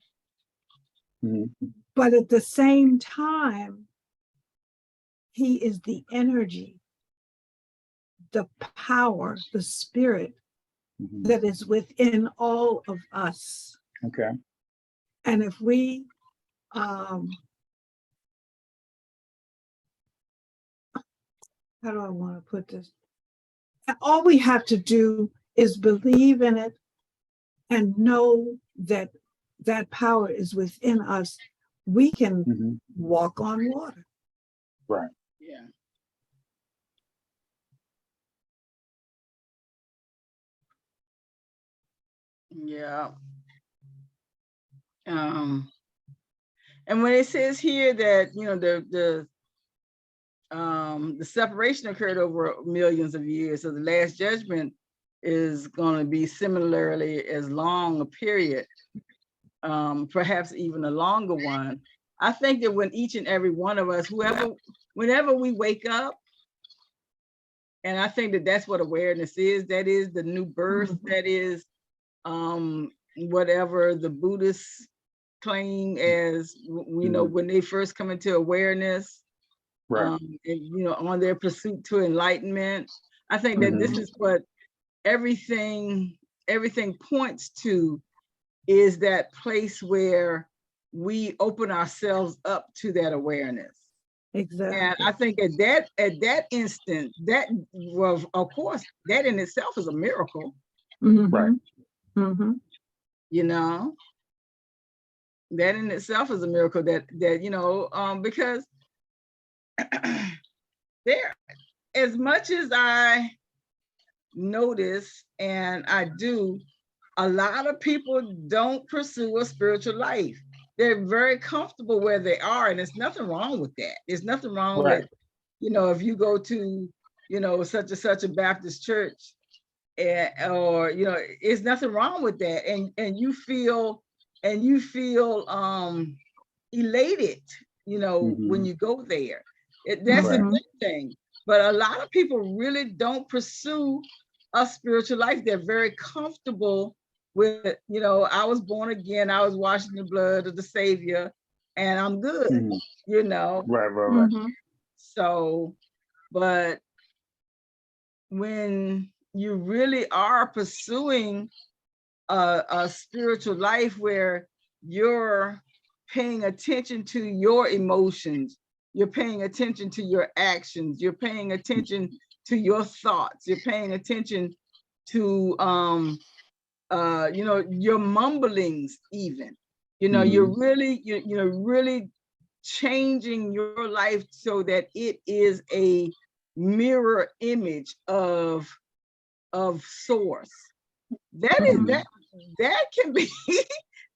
[SPEAKER 1] But at the same time, he is the energy, the power, the spirit that is within all of us.
[SPEAKER 3] Okay.
[SPEAKER 1] And if we how do I want to put this? All we have to do is believe in it and know that that power is within us. We can walk on water.
[SPEAKER 3] Right.
[SPEAKER 2] Yeah. Yeah. And when it says here that the separation occurred over millions of years, so the last judgment is going to be similarly as long a period, perhaps even a longer one. I think that when each and every one of us, whenever we wake up, and I think that that's what awareness is. That is the new birth. That is whatever the Buddhists claim as, when they first come into awareness,
[SPEAKER 3] right.
[SPEAKER 2] and, on their pursuit to enlightenment. I think that this is what everything points to, is that place where we open ourselves up to that awareness.
[SPEAKER 1] Exactly.
[SPEAKER 2] And I think at that instant, that was, of course, that in itself is a miracle.
[SPEAKER 3] Right.
[SPEAKER 2] That in itself is a miracle, that because there, as much as I notice, and I do, a lot of people don't pursue a spiritual life. They're very comfortable where they are, and there's nothing wrong with that. There's nothing wrong with, if you go to, such and such a Baptist church, or there's nothing wrong with that, and you feel elated, when you go there. That's a good thing. But a lot of people really don't pursue a spiritual life. They're very comfortable with, I was born again, I was washed in the blood of the Savior, and I'm good,
[SPEAKER 3] Mhm.
[SPEAKER 2] you know.
[SPEAKER 3] Right.
[SPEAKER 1] Mhm.
[SPEAKER 2] So, but when you really are pursuing a spiritual life where you're paying attention to your emotions, you're paying attention to your actions, you're paying attention to your thoughts, you're paying attention to you know, your mumblings even, you know, you're really really changing your life so that it is a mirror image of source. That is
[SPEAKER 1] Mhm.
[SPEAKER 2] that can be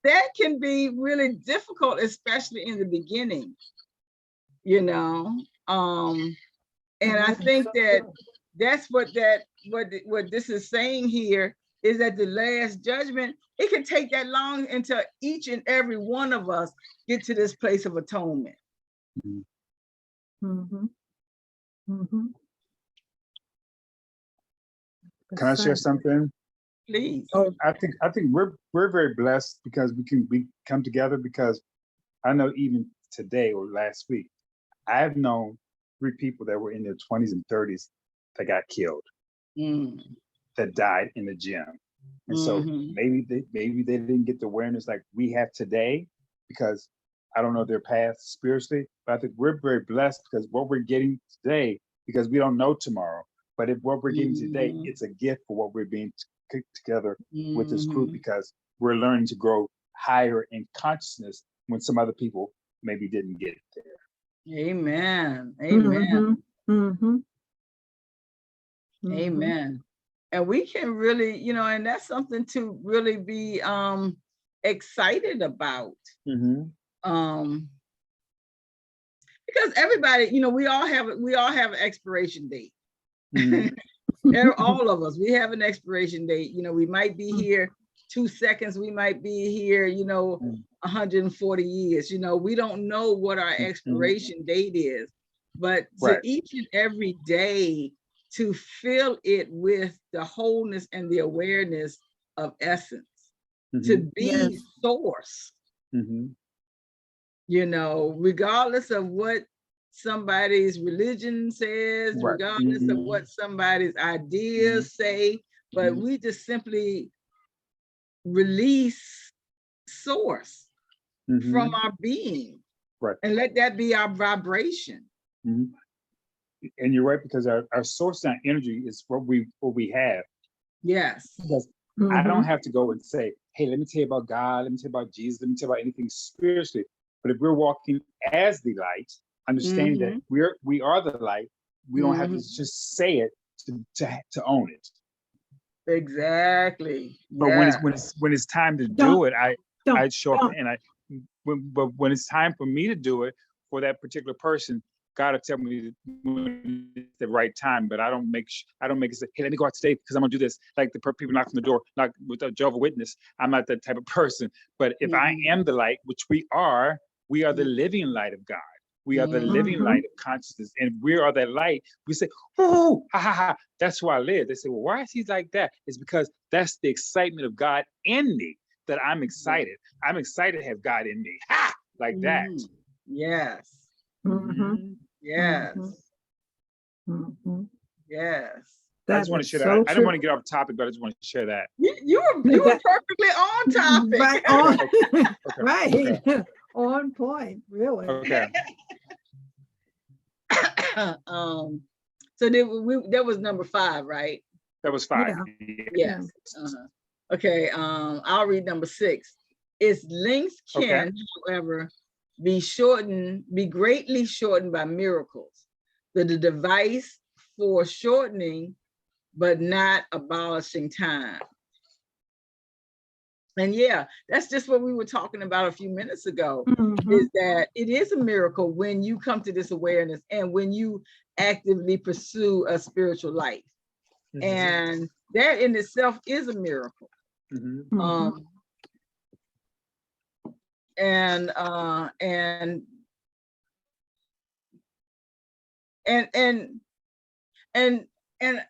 [SPEAKER 2] that can be really difficult, especially in the beginning, you know. And I
[SPEAKER 1] That is
[SPEAKER 2] think
[SPEAKER 1] so
[SPEAKER 2] that
[SPEAKER 1] true.
[SPEAKER 2] that's what this is saying here is that the last judgment, it can take that long until each and every one of us get to this place of atonement.
[SPEAKER 1] Mhm. Mhm.
[SPEAKER 3] Can I share
[SPEAKER 1] Precisely.
[SPEAKER 3] something?
[SPEAKER 2] Please.
[SPEAKER 1] Oh,
[SPEAKER 3] I think we're very blessed because we come together, because I know even today or last week, I've known 3 people that were in their 20s and 30s that got killed,
[SPEAKER 2] Mm,
[SPEAKER 3] that died in the gym. And so
[SPEAKER 2] mhm.
[SPEAKER 3] maybe they didn't get the awareness like we have today, because I don't know their path spiritually, but I think we're very blessed because what we're getting today, because we don't know tomorrow, but if what we're getting today,
[SPEAKER 2] Mhm.
[SPEAKER 3] it's a gift for what we're being together with this group,
[SPEAKER 2] Mhm.
[SPEAKER 3] because we're learning to grow higher in consciousness when some other people maybe didn't get there.
[SPEAKER 2] Amen.
[SPEAKER 1] mhm.
[SPEAKER 2] Amen.
[SPEAKER 1] Mhm. Mhm.
[SPEAKER 2] Amen. And we can really, you know, and that's something to really be excited about.
[SPEAKER 3] Mm-hmm.
[SPEAKER 2] Um, because everybody, you know, we all have an expiration date.
[SPEAKER 3] Mm-hmm.
[SPEAKER 2] All of us, we have an expiration date. You know, we might be here 2 seconds, we might be here, you know, 140 years. You know, we don't know what our
[SPEAKER 3] Mm-hmm.
[SPEAKER 2] expiration date is, but to
[SPEAKER 3] Right.
[SPEAKER 2] each and every day to fill it with the wholeness and the awareness of essence,
[SPEAKER 3] Mm-hmm.
[SPEAKER 2] to be
[SPEAKER 1] Yes.
[SPEAKER 2] source,
[SPEAKER 3] Mm-hmm.
[SPEAKER 2] you know, regardless of what somebody's religion says,
[SPEAKER 3] Right.
[SPEAKER 2] regardless of
[SPEAKER 3] Mm-hmm.
[SPEAKER 2] what somebody's
[SPEAKER 3] Mm-hmm.
[SPEAKER 2] ideas say, but
[SPEAKER 3] Mm-hmm.
[SPEAKER 2] we just simply release source from
[SPEAKER 3] Mm-hmm.
[SPEAKER 2] our being
[SPEAKER 3] Right.
[SPEAKER 2] and let that be our vibration.
[SPEAKER 3] Mm-hmm. And you're right, because our source and energy is what we have.
[SPEAKER 2] Yes.
[SPEAKER 3] Because I don't
[SPEAKER 1] Mhm.
[SPEAKER 3] have to go and say, hey, let me tell you about God, let me tell you about Jesus, let me tell you about anything spiritually. But if we're walking as the light, understanding that
[SPEAKER 2] Mm-hmm.
[SPEAKER 3] we are the light, we don't have to
[SPEAKER 2] Mm-hmm.
[SPEAKER 3] just say it to own it.
[SPEAKER 2] Exactly.
[SPEAKER 3] But when
[SPEAKER 2] Yes.
[SPEAKER 3] it's time to
[SPEAKER 1] Don't
[SPEAKER 3] do it, I
[SPEAKER 1] don't
[SPEAKER 3] show up,
[SPEAKER 1] don't.
[SPEAKER 3] and but when it's time for me to do it for that particular person, God will tell me when it's the right time. But I don't make it say, hey, let me go out today because I'm gonna do this. Like the people knock on the door, like with a Jehovah's Witness. I'm not that type of person. But if I
[SPEAKER 2] Mm-hmm.
[SPEAKER 3] am the light, which we are the living light of God. We are the living
[SPEAKER 2] Mm-hmm.
[SPEAKER 1] Mhm.
[SPEAKER 3] light of consciousness, and we are that light. We say, "Oh, ha ha ha!" That's why I live. They say, "Well, why is he like that?" It's because that's the excitement of God in me. That I'm excited. I'm excited to have God in me. Ha! Like that.
[SPEAKER 2] Mm-hmm. Yes.
[SPEAKER 1] Mhm.
[SPEAKER 2] Yes.
[SPEAKER 1] Mhm. Mhm.
[SPEAKER 2] Yes.
[SPEAKER 3] I
[SPEAKER 1] That
[SPEAKER 3] just want to
[SPEAKER 1] is
[SPEAKER 3] share that.
[SPEAKER 1] so
[SPEAKER 3] I didn't
[SPEAKER 1] true.
[SPEAKER 3] want to get off topic, but I just want to share that.
[SPEAKER 2] You were
[SPEAKER 1] That
[SPEAKER 2] perfectly on topic.
[SPEAKER 1] right
[SPEAKER 3] Okay.
[SPEAKER 1] on.
[SPEAKER 3] Okay.
[SPEAKER 1] Right.
[SPEAKER 3] Okay.
[SPEAKER 1] On point, really.
[SPEAKER 3] Okay.
[SPEAKER 2] So that was number 5, right?
[SPEAKER 3] That was 5.
[SPEAKER 1] Yeah.
[SPEAKER 2] Yes.
[SPEAKER 1] Yeah.
[SPEAKER 2] Uh-huh. Okay. I'll read number 6. Its length
[SPEAKER 3] Okay.
[SPEAKER 2] can, however, be greatly shortened by miracles. The device for shortening, but not abolishing time. And yeah, that's just what we were talking about a few minutes ago, is
[SPEAKER 1] Mhm.
[SPEAKER 2] that it is a miracle when you come to this awareness and when you actively pursue a spiritual life.
[SPEAKER 3] Mm-hmm.
[SPEAKER 2] And that in itself is a miracle.
[SPEAKER 3] Mm-hmm.
[SPEAKER 1] Mhm.
[SPEAKER 2] And and and and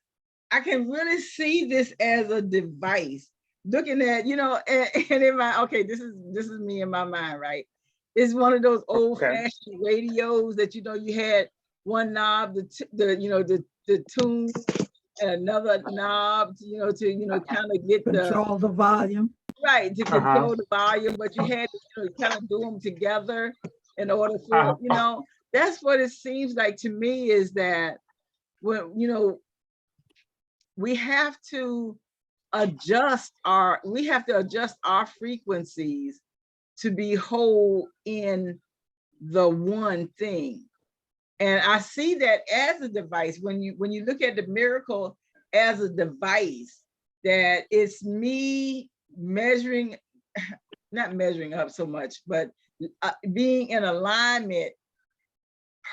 [SPEAKER 2] I can really see this as a device. Looking at, you know, and in my, okay, this is me in my mind, right? It's one of those old-fashioned radios that, you know, you had one knob, the tune, and another knob, you know, to, you know, kind of get
[SPEAKER 1] Control the volume.
[SPEAKER 2] right, to control the volume, but you had to, you know, kind of do them together in order for, you know, that's what it seems like to me, is that when, you know, we have to adjust our frequencies to be whole in the one thing. And I see that as a device, when you look at the miracle as a device, that it's me measuring, not measuring up so much, but being in alignment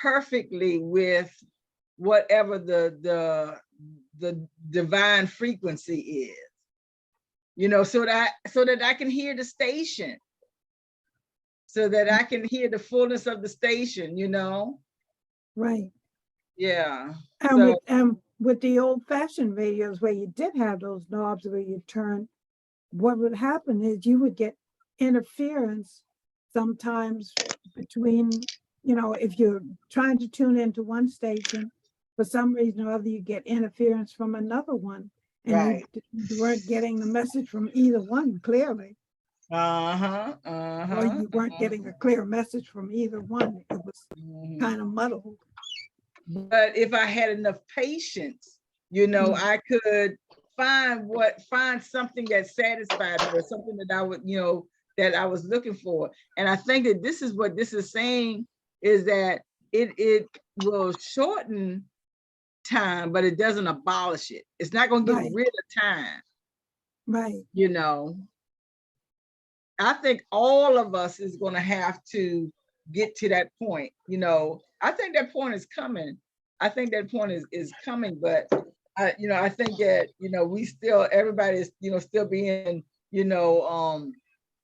[SPEAKER 2] perfectly with whatever the divine frequency is, you know, so that I can hear the station, so that I can hear the fullness of the station, you know.
[SPEAKER 1] Right.
[SPEAKER 2] Yeah.
[SPEAKER 1] And with the old-fashioned radios where you did have those knobs where you turn, what would happen is you would get interference sometimes between, you know, if you're trying to tune into one station, for some reason or other, you get interference from another one, and
[SPEAKER 2] right.
[SPEAKER 1] you weren't getting the message from either one clearly. Or you weren't getting a clear message from either one. It was kind of muddled.
[SPEAKER 2] But if I had enough patience, you know, I could find something that satisfied me, or something that I would, you know, that I was looking for. And I think that this is what this is saying, is that it will shorten time, but it doesn't abolish it. It's not going to get rid of time.
[SPEAKER 1] Right.
[SPEAKER 2] You know, I think all of us is going to have to get to that point. You know, I think that point is coming. I think that point is coming, but you know, I think that, you know, everybody is, you know, still being, you know,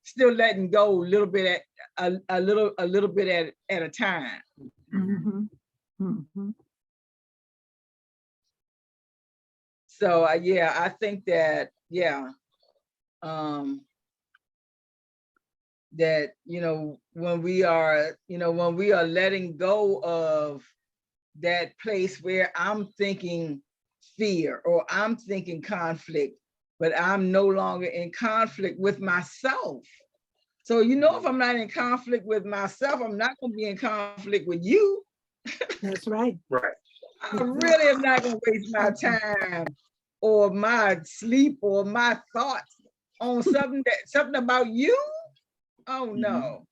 [SPEAKER 2] still letting go a little bit at a little bit at a time. So yeah, I think that, yeah, that, you know, when we are letting go of that place where I'm thinking fear or I'm thinking conflict, but I'm no longer in conflict with myself. So, you know, if I'm not in conflict with myself, I'm not going to be in conflict with you.
[SPEAKER 1] That's right.
[SPEAKER 3] Right.
[SPEAKER 2] I really am not going to waste my time or my sleep or my thoughts on something about you. Oh no.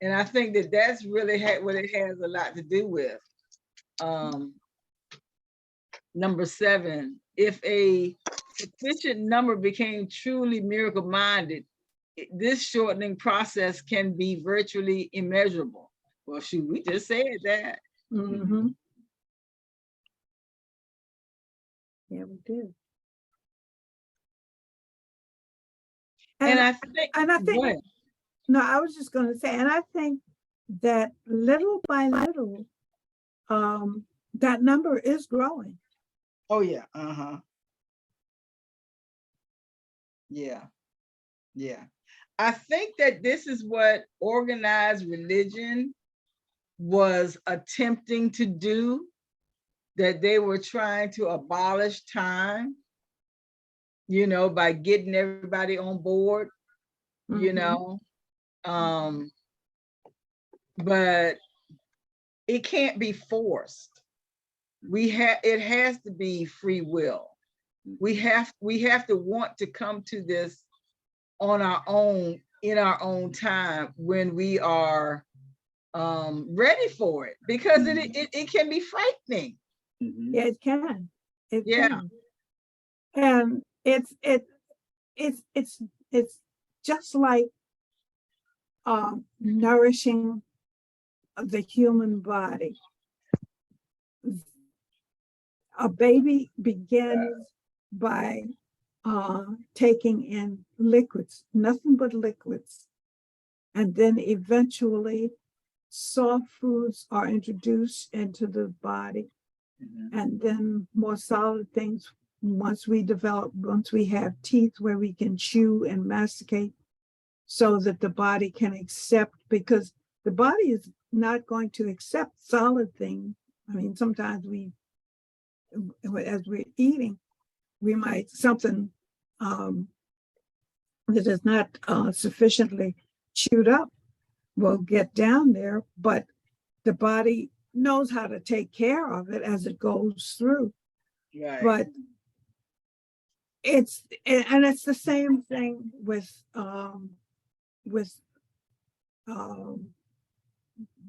[SPEAKER 2] And I think that that's really what it has a lot to do with. Number 7, if a sufficient number became truly miracle-minded, this shortening process can be virtually immeasurable. Well, shoot, we just said that.
[SPEAKER 1] Yeah, we did.
[SPEAKER 2] And I think,
[SPEAKER 1] no, I was just going to say, and I think that little by little, that number is growing.
[SPEAKER 2] Oh yeah, yeah. I think that this is what organized religion was attempting to do, that they were trying to abolish time, you know, by getting everybody on board, you know, but it can't be forced. It has to be free will. We have to want to come to this on our own, in our own time, when we are ready for it, because it can be frightening.
[SPEAKER 1] Yeah, it can. It can. And it's just like nourishing the human body. A baby begins by taking in liquids, nothing but liquids. And then eventually soft foods are introduced into the body. And then more solid things once we have teeth where we can chew and masticate, so that the body can accept, because the body is not going to accept solid things. I mean, sometimes as we're eating, we might, something that is not sufficiently chewed up will get down there, but the body knows how to take care of it as it goes through.
[SPEAKER 2] Right.
[SPEAKER 1] But it's the same thing with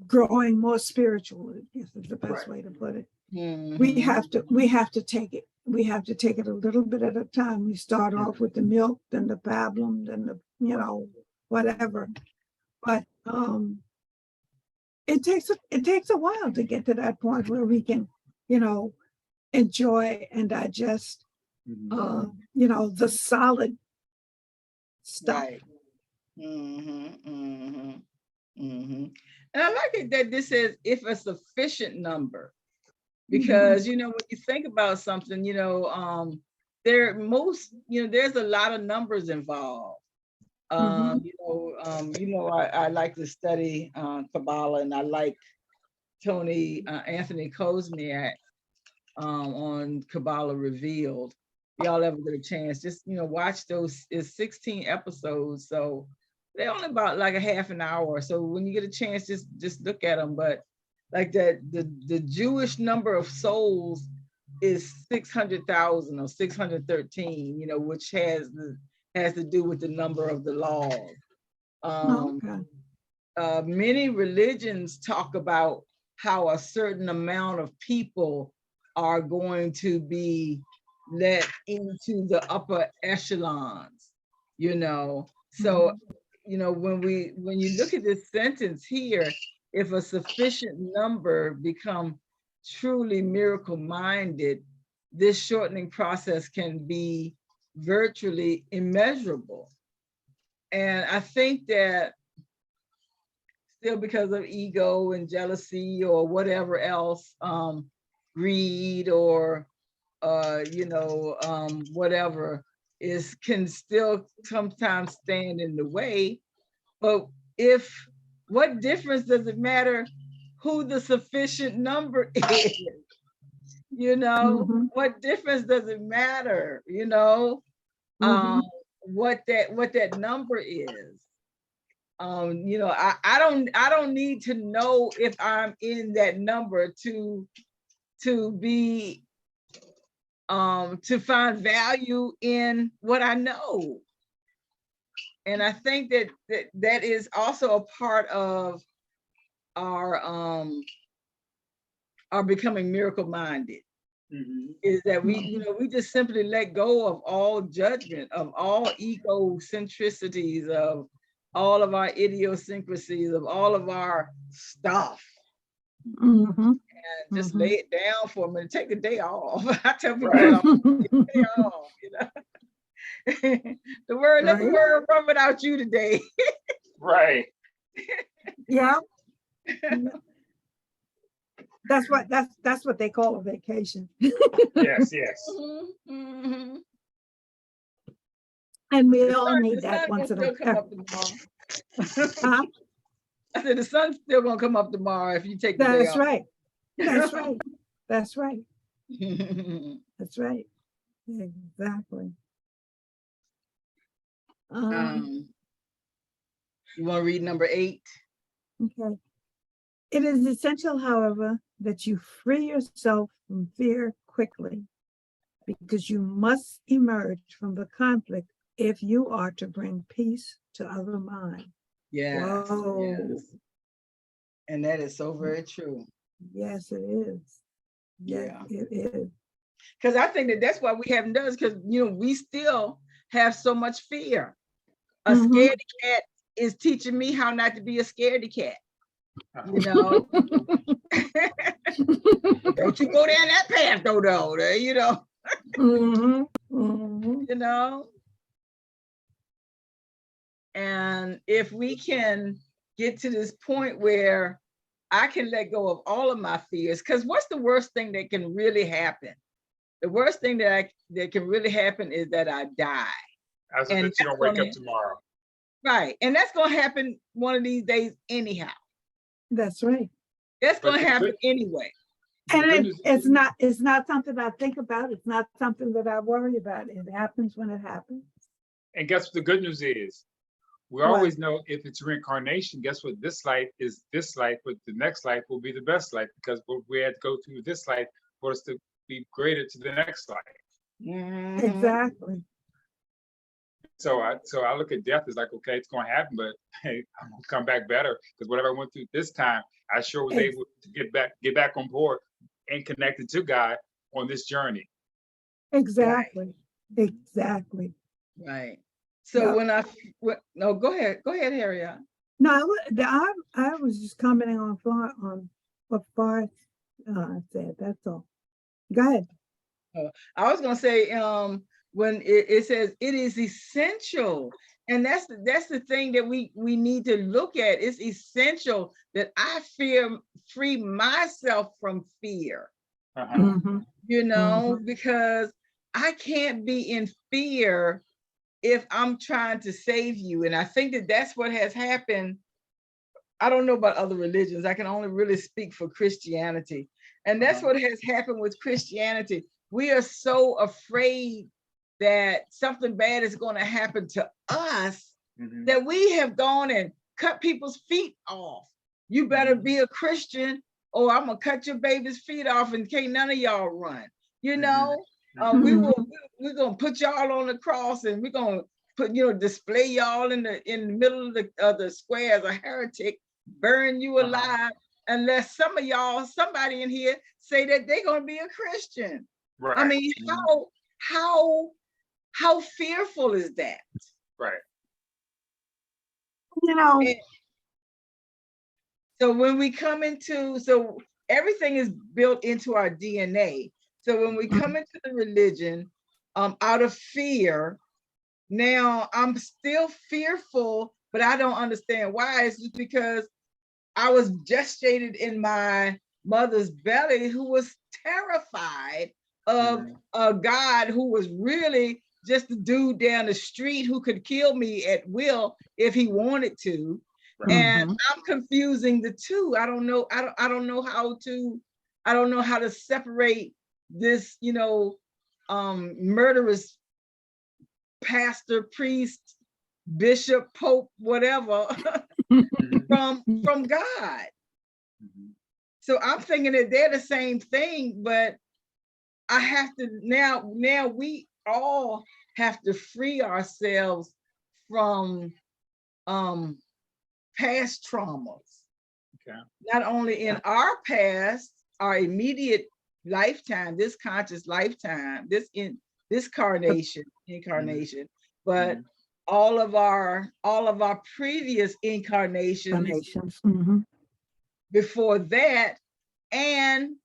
[SPEAKER 1] growing more spiritual, I guess is the best way to put it.
[SPEAKER 2] Mhm.
[SPEAKER 1] We have to take it. We have to take it a little bit at a time. We start off with the milk, then the pablum, then the whatever. But it takes a while to get to that point where we can, enjoy and digest the solid stuff.
[SPEAKER 2] Right. And I like it that this says if a sufficient number, because when you think about something, there's a lot of numbers involved. I like to study Kabbalah, and I like Anthony Kozniak on Kabbalah Revealed. Y'all ever get a chance, just watch those. It's 16 episodes, so they're only about like a half an hour. So when you get a chance, just look at them. But like that, the Jewish number of souls is 600,000 or 613. Which has to do with the number of the laws. Many religions talk about how a certain amount of people are going to be let into the upper echelons, So, when you look at this sentence here, if a sufficient number become truly miracle minded, this shortening process can be virtually immeasurable. And I think that still, because of ego and jealousy or whatever else, greed or whatever can still sometimes stand in the way. But what difference does it matter who the sufficient number is? What difference does it matter? What that number is. I don't need to know if I'm in that number to be to find value in what I know. And I think that is also a part of our becoming miracle minded. Is that we just simply let go of all judgment, of all egocentricities, of all of our idiosyncrasies, of all of our stuff. And just lay it down for a minute. Take the day off. I tell people that take the day off, let the word run without you today.
[SPEAKER 3] Right.
[SPEAKER 1] Yeah. That's what they call a vacation.
[SPEAKER 3] Yes.
[SPEAKER 1] And we all need that once in a while.
[SPEAKER 2] I said the sun's still gonna come up tomorrow if you take the day off.
[SPEAKER 1] That's right. That's right. That's right. Exactly.
[SPEAKER 2] You want to read number 8?
[SPEAKER 1] Okay. It is essential, however, that you free yourself from fear quickly, because you must emerge from the conflict if you are to bring peace to other minds.
[SPEAKER 2] Yes. And that is so very true.
[SPEAKER 1] Yes, it is.
[SPEAKER 2] Yeah,
[SPEAKER 1] it is.
[SPEAKER 2] Because I think that's why we haven't done it, because we still have so much fear. A scaredy cat is teaching me how not to be a scaredy cat. Don't you go down that path, though. And if we can get to this point where I can let go of all of my fears, because what's the worst thing that can really happen? The worst thing that can really happen is that I die.
[SPEAKER 4] As if
[SPEAKER 2] And
[SPEAKER 4] that you don't wake up tomorrow.
[SPEAKER 2] Right. And that's going to happen one of these days anyhow.
[SPEAKER 1] That's right.
[SPEAKER 2] That's
[SPEAKER 4] But
[SPEAKER 2] going to
[SPEAKER 4] the
[SPEAKER 2] happen
[SPEAKER 4] good-
[SPEAKER 2] anyway.
[SPEAKER 4] the
[SPEAKER 1] And
[SPEAKER 4] good
[SPEAKER 1] it,
[SPEAKER 4] news-
[SPEAKER 1] it's not something I think about. It's not something that I worry about. It happens when it happens.
[SPEAKER 4] And guess what the good news is? We
[SPEAKER 1] What?
[SPEAKER 4] always know if it's reincarnation, guess what? This life is this life, but the next life will be the best life because we had to go through this life for us to be graded to the next life.
[SPEAKER 2] Mhm.
[SPEAKER 1] Exactly.
[SPEAKER 4] So I look at death as like, okay, it's gonna happen, but hey, I'm gonna come back better because whatever I went through this time, I sure was
[SPEAKER 1] Ex-
[SPEAKER 4] able to get back on board and connected to God on this journey.
[SPEAKER 1] Exactly. Exactly.
[SPEAKER 2] Right. So
[SPEAKER 1] Yeah.
[SPEAKER 2] no, go ahead, Harriet.
[SPEAKER 1] No, I was just commenting on what Forrest said. That's all. Go ahead.
[SPEAKER 2] I was gonna say, when it says it is essential, and that's the thing that we need to look at. It's essential that I free myself from fear,
[SPEAKER 4] Uh-huh.
[SPEAKER 1] Mhm.
[SPEAKER 2] you know, because I can't be in fear if I'm trying to save you. And I think that that's what has happened. I don't know about other religions. I can only really speak for Christianity. And that's what has happened with Christianity. We are so afraid that something bad is going to happen to us
[SPEAKER 4] Mhm.
[SPEAKER 2] that we have gone and cut people's feet off. You better be a Christian or I'm going to cut your baby's feet off and can't none of y'all run. You know, we're going to put y'all on the cross and we're going to put, display y'all in the middle of the square as a heretic, burn you alive, unless somebody in here say that they're going to be a Christian.
[SPEAKER 4] Right.
[SPEAKER 2] I mean, how fearful is that?
[SPEAKER 4] Right.
[SPEAKER 1] You know,
[SPEAKER 2] And so when we come so everything is built into our DNA. So when we come into the religion, out of fear, now I'm still fearful, but I don't understand why. It's just because I was gestated in my mother's belly who was terrified of a God who was really just a dude down the street who could kill me at will if he wanted to.
[SPEAKER 4] Right.
[SPEAKER 2] And I'm confusing the two. I don't know how to separate this, murderous pastor, priest, bishop, pope, whatever, from God. So I'm thinking that they're the same thing, but I have to now we all have to free ourselves from past traumas.
[SPEAKER 4] Okay.
[SPEAKER 2] Not only in our past, our immediate lifetime, this conscious lifetime, this incarnation, but all of our previous incarnations
[SPEAKER 1] donations.
[SPEAKER 2] before that, and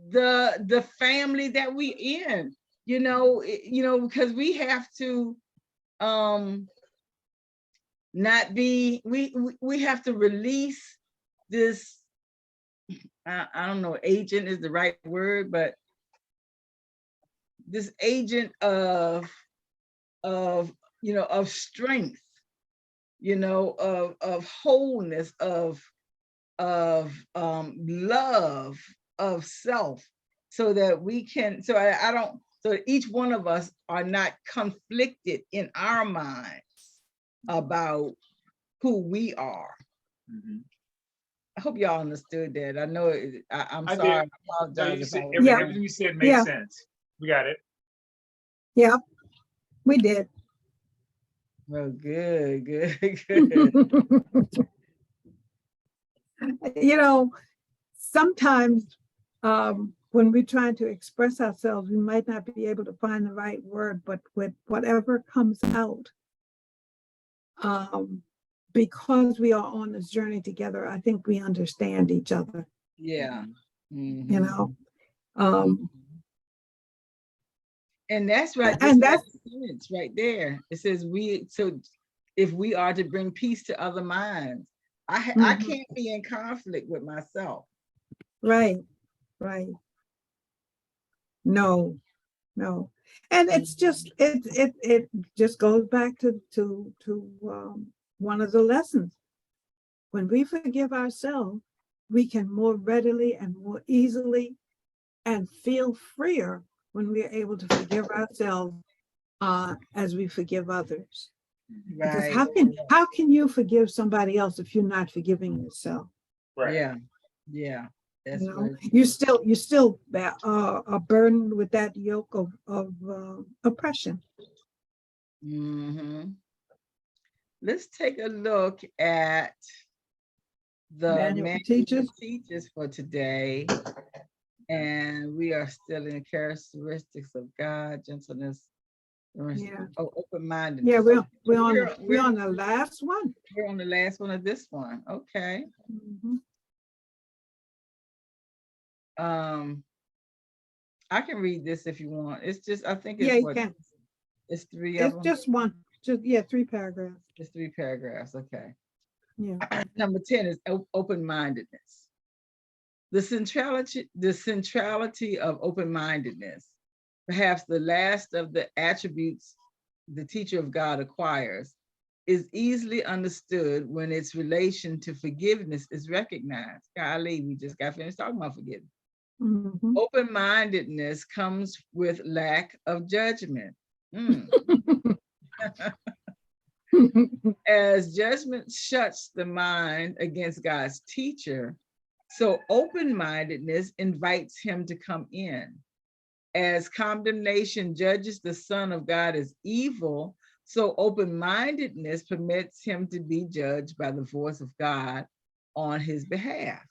[SPEAKER 2] the family that we in, because we have to not be, we have to release this, I don't know, agent is the right word, but this agent of strength, of wholeness, of love, of self, so that we can, so each one of us are not conflicted in our minds about who we are. I hope y'all understood that. I know I'm
[SPEAKER 4] I
[SPEAKER 2] sorry.
[SPEAKER 4] did.
[SPEAKER 2] I apologize.
[SPEAKER 4] Everything you said made sense. We got it.
[SPEAKER 1] Yeah, we did.
[SPEAKER 2] Well, good.
[SPEAKER 1] Sometimes when we're trying to express ourselves, we might not be able to find the right word, but with whatever comes out, because we are on this journey together, I think we understand each other.
[SPEAKER 2] Yeah. And that's right.
[SPEAKER 1] And that's
[SPEAKER 2] right there. It says if we are to bring peace to other minds, I can't be in conflict with myself.
[SPEAKER 1] right. No, no. And it's just, it just goes back to one of the lessons. When we forgive ourselves, we can more readily and more easily and feel freer when we are able to forgive ourselves as we forgive others. Because
[SPEAKER 2] Right.
[SPEAKER 1] how can you forgive somebody else if you're not forgiving yourself?
[SPEAKER 4] Right.
[SPEAKER 2] Yeah. Yeah. That's
[SPEAKER 1] You know,
[SPEAKER 2] very
[SPEAKER 1] you still are burdened with that yoke of oppression.
[SPEAKER 2] Mm-hmm. Let's take a look at the
[SPEAKER 1] Manual for
[SPEAKER 2] manual
[SPEAKER 1] teachers.
[SPEAKER 2] for teachers for today. And we are still in characteristics of God, gentleness,
[SPEAKER 1] Yeah.
[SPEAKER 2] open-mindedness.
[SPEAKER 1] Yeah, we're
[SPEAKER 2] We're
[SPEAKER 1] on the last one.
[SPEAKER 2] we're on the last one of this one. Okay.
[SPEAKER 1] Mhm.
[SPEAKER 2] I can read this if you want. It's just, I think
[SPEAKER 1] Yeah,
[SPEAKER 2] it's
[SPEAKER 1] you
[SPEAKER 2] what,
[SPEAKER 1] can.
[SPEAKER 2] it's three of
[SPEAKER 1] It's
[SPEAKER 2] them.
[SPEAKER 1] just one. Just, yeah, 3 paragraphs.
[SPEAKER 2] It's 3 paragraphs. Okay.
[SPEAKER 1] Yeah.
[SPEAKER 2] Number 10 is open-mindedness. The centrality of open-mindedness, perhaps the last of the attributes the teacher of God acquires, is easily understood when its relation to forgiveness is recognized. Golly, we just got finished talking about forgiveness.
[SPEAKER 1] Mhm.
[SPEAKER 2] Open-mindedness comes with lack of judgment. As judgment shuts the mind against God's teacher, so open-mindedness invites him to come in. As condemnation judges the Son of God as evil, so open-mindedness permits him to be judged by the voice of God on his behalf.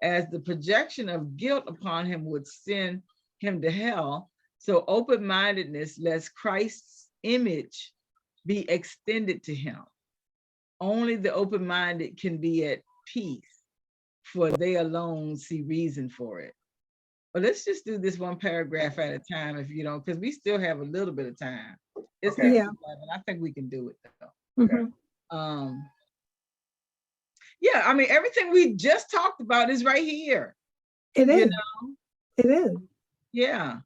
[SPEAKER 2] As the projection of guilt upon him would send him to hell, so open-mindedness lets Christ's image be extended to him. Only the open-minded can be at peace, for they alone see reason for it. But let's just do this one paragraph at a time, if you don't, because we still have a little bit of time. It's
[SPEAKER 4] Okay.
[SPEAKER 1] Yeah.
[SPEAKER 2] 11. I think we can do it though.
[SPEAKER 1] Mhm.
[SPEAKER 2] Yeah, I mean, everything we just talked about is right here.
[SPEAKER 1] It
[SPEAKER 2] You
[SPEAKER 1] is.
[SPEAKER 2] know,
[SPEAKER 1] It is.
[SPEAKER 2] yeah.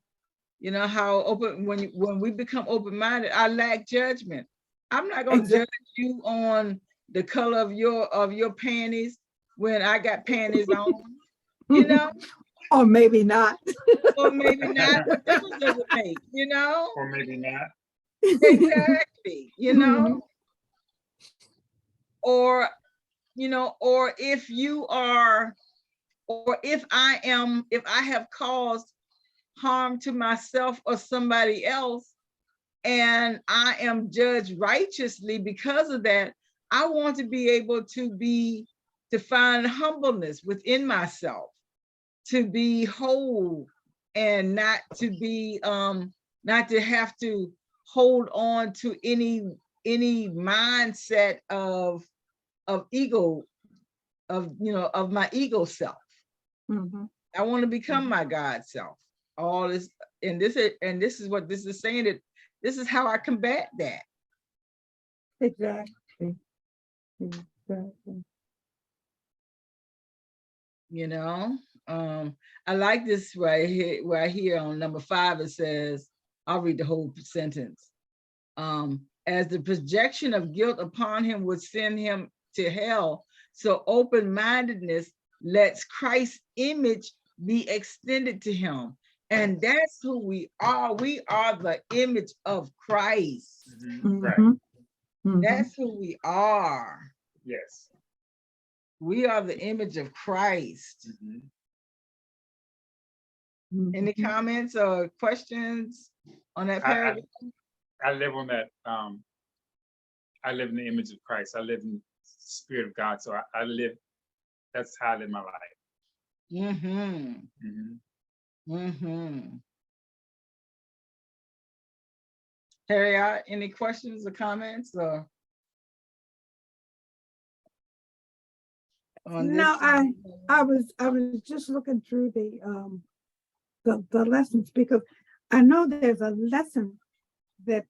[SPEAKER 2] You know how open when we become open-minded, I lack judgment. I'm not gonna judge you on the color of your panties when I got panties on, you know,
[SPEAKER 1] Or maybe not.
[SPEAKER 2] or maybe not. What difference does it make, you know?
[SPEAKER 4] Or maybe not.
[SPEAKER 2] Exactly, you know,
[SPEAKER 1] Mhm.
[SPEAKER 2] or or if you are, or if I have caused harm to myself or somebody else, and I am judged righteously because of that, I want to be able to find humbleness within myself, to be whole, and not to be not to have to hold on to any mindset of ego, of my ego self.
[SPEAKER 1] Mhm.
[SPEAKER 2] I want to become my God self. All this, and this is what this is saying, that this is how I combat that.
[SPEAKER 1] Exactly. Exactly.
[SPEAKER 2] You know, I like this right here on number 5. It says, I'll read the whole sentence. As the projection of guilt upon him would send him to hell, so open-mindedness lets Christ's image be extended to him. And that's who we are. We are the image of Christ.
[SPEAKER 4] Right.
[SPEAKER 1] Mhm.
[SPEAKER 2] That's who we are.
[SPEAKER 4] Yes.
[SPEAKER 2] We are the image of Christ. Any
[SPEAKER 1] Mhm.
[SPEAKER 2] comments or questions on that paragraph?
[SPEAKER 4] I live on that. I live in the image of Christ. I live in the Spirit of God. So I live. That's how I live my life.
[SPEAKER 2] Mm-hmm.
[SPEAKER 4] Mm-hmm.
[SPEAKER 2] Mm-hmm. Harriet, any questions or comments or on this?
[SPEAKER 1] No, I was just looking through the lessons, because I know there's a lesson that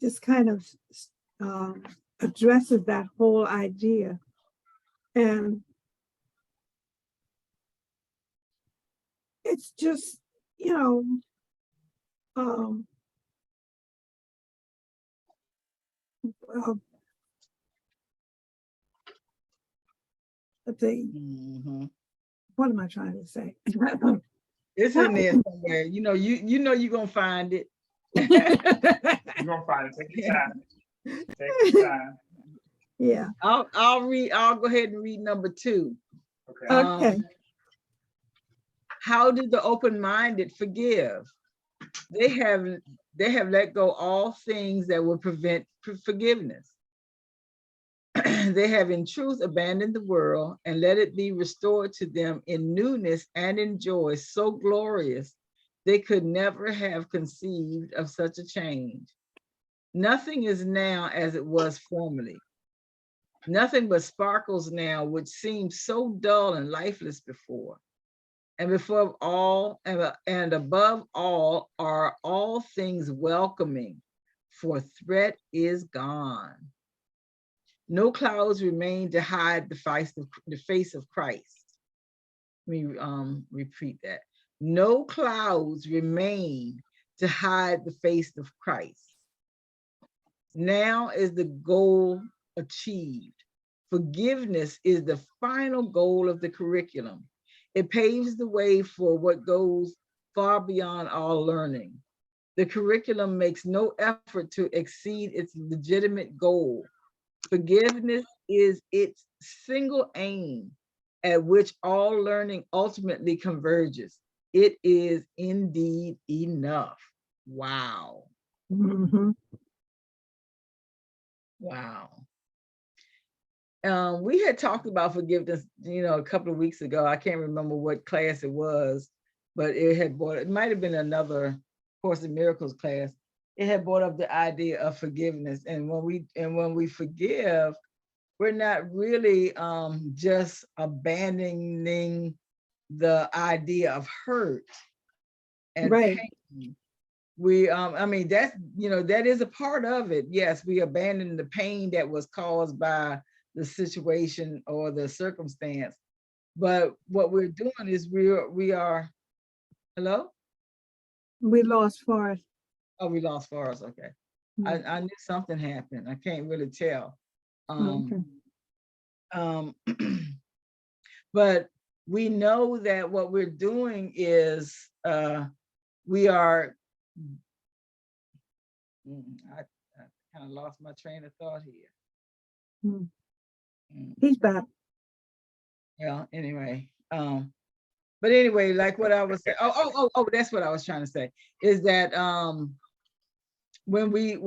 [SPEAKER 1] just kind of addresses that whole idea. And it's just, um, uh, the,
[SPEAKER 2] Mhm.
[SPEAKER 1] what am I trying to say?
[SPEAKER 2] It's in there somewhere. You know you're gonna find it.
[SPEAKER 4] You're gonna find it. Take your time. Take your time.
[SPEAKER 1] Yeah,
[SPEAKER 2] I'll go ahead and read number 2.
[SPEAKER 4] Okay.
[SPEAKER 1] okay,
[SPEAKER 2] How do the open-minded forgive? They have let go all things that would prevent forgiveness. They have in truth abandoned the world and let it be restored to them in newness and in joy so glorious they could never have conceived of such a change. Nothing is now as it was formerly. Nothing but sparkles now, which seemed so dull and lifeless before. And before all and above all are all things welcoming, for threat is gone. No clouds remain to hide the face of Christ. Let me repeat that. No clouds remain to hide the face of Christ. Now is the goal achieved. Forgiveness is the final goal of the curriculum. It paves the way for what goes far beyond all learning. The curriculum makes no effort to exceed its legitimate goal. Forgiveness is its single aim at which all learning ultimately converges. It is indeed enough. Wow.
[SPEAKER 1] mhm,
[SPEAKER 2] Wow. We had talked about forgiveness, a couple of weeks ago. I can't remember what class it was, but it might have been another Course in Miracles class. It had brought up the idea of forgiveness. And when we forgive, we're not really just abandoning the idea of hurt and
[SPEAKER 1] right,
[SPEAKER 2] pain. We I mean, that is a part of it. Yes, we abandon the pain that was caused by the situation or the circumstance, but what we're doing is we are hello.
[SPEAKER 1] we lost Forrest.
[SPEAKER 2] Oh, we lost Forrest. Okay. I knew something happened. I can't really tell.
[SPEAKER 1] Okay.
[SPEAKER 2] um but we know that what we're doing is we are I kind of lost my train of thought here.
[SPEAKER 1] Mm. He's back.
[SPEAKER 2] Yeah, anyway. But anyway, like what I was saying, oh, that's what I was trying to say, is that when we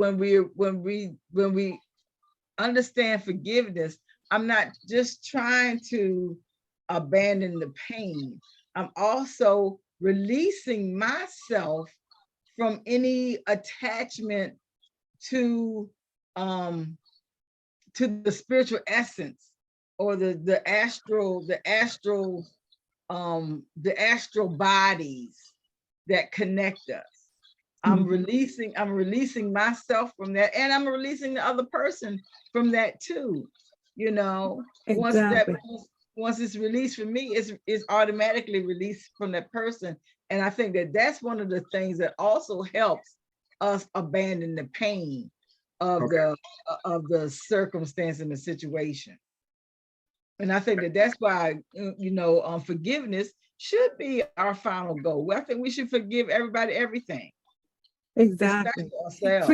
[SPEAKER 2] understand forgiveness, I'm not just trying to abandon the pain. I'm also releasing myself from any attachment to the spiritual essence or the astral bodies that connect us. I'm releasing myself from that, and I'm releasing the other person from that too.
[SPEAKER 1] Exactly.
[SPEAKER 2] Once it's released from me, it's automatically released from that person. And I think that that's one of the things that also helps us abandon the pain of the circumstance and the situation. And I think that that's why forgiveness should be our final goal. I think we should forgive everybody everything.
[SPEAKER 1] Exactly.
[SPEAKER 2] Ourselves.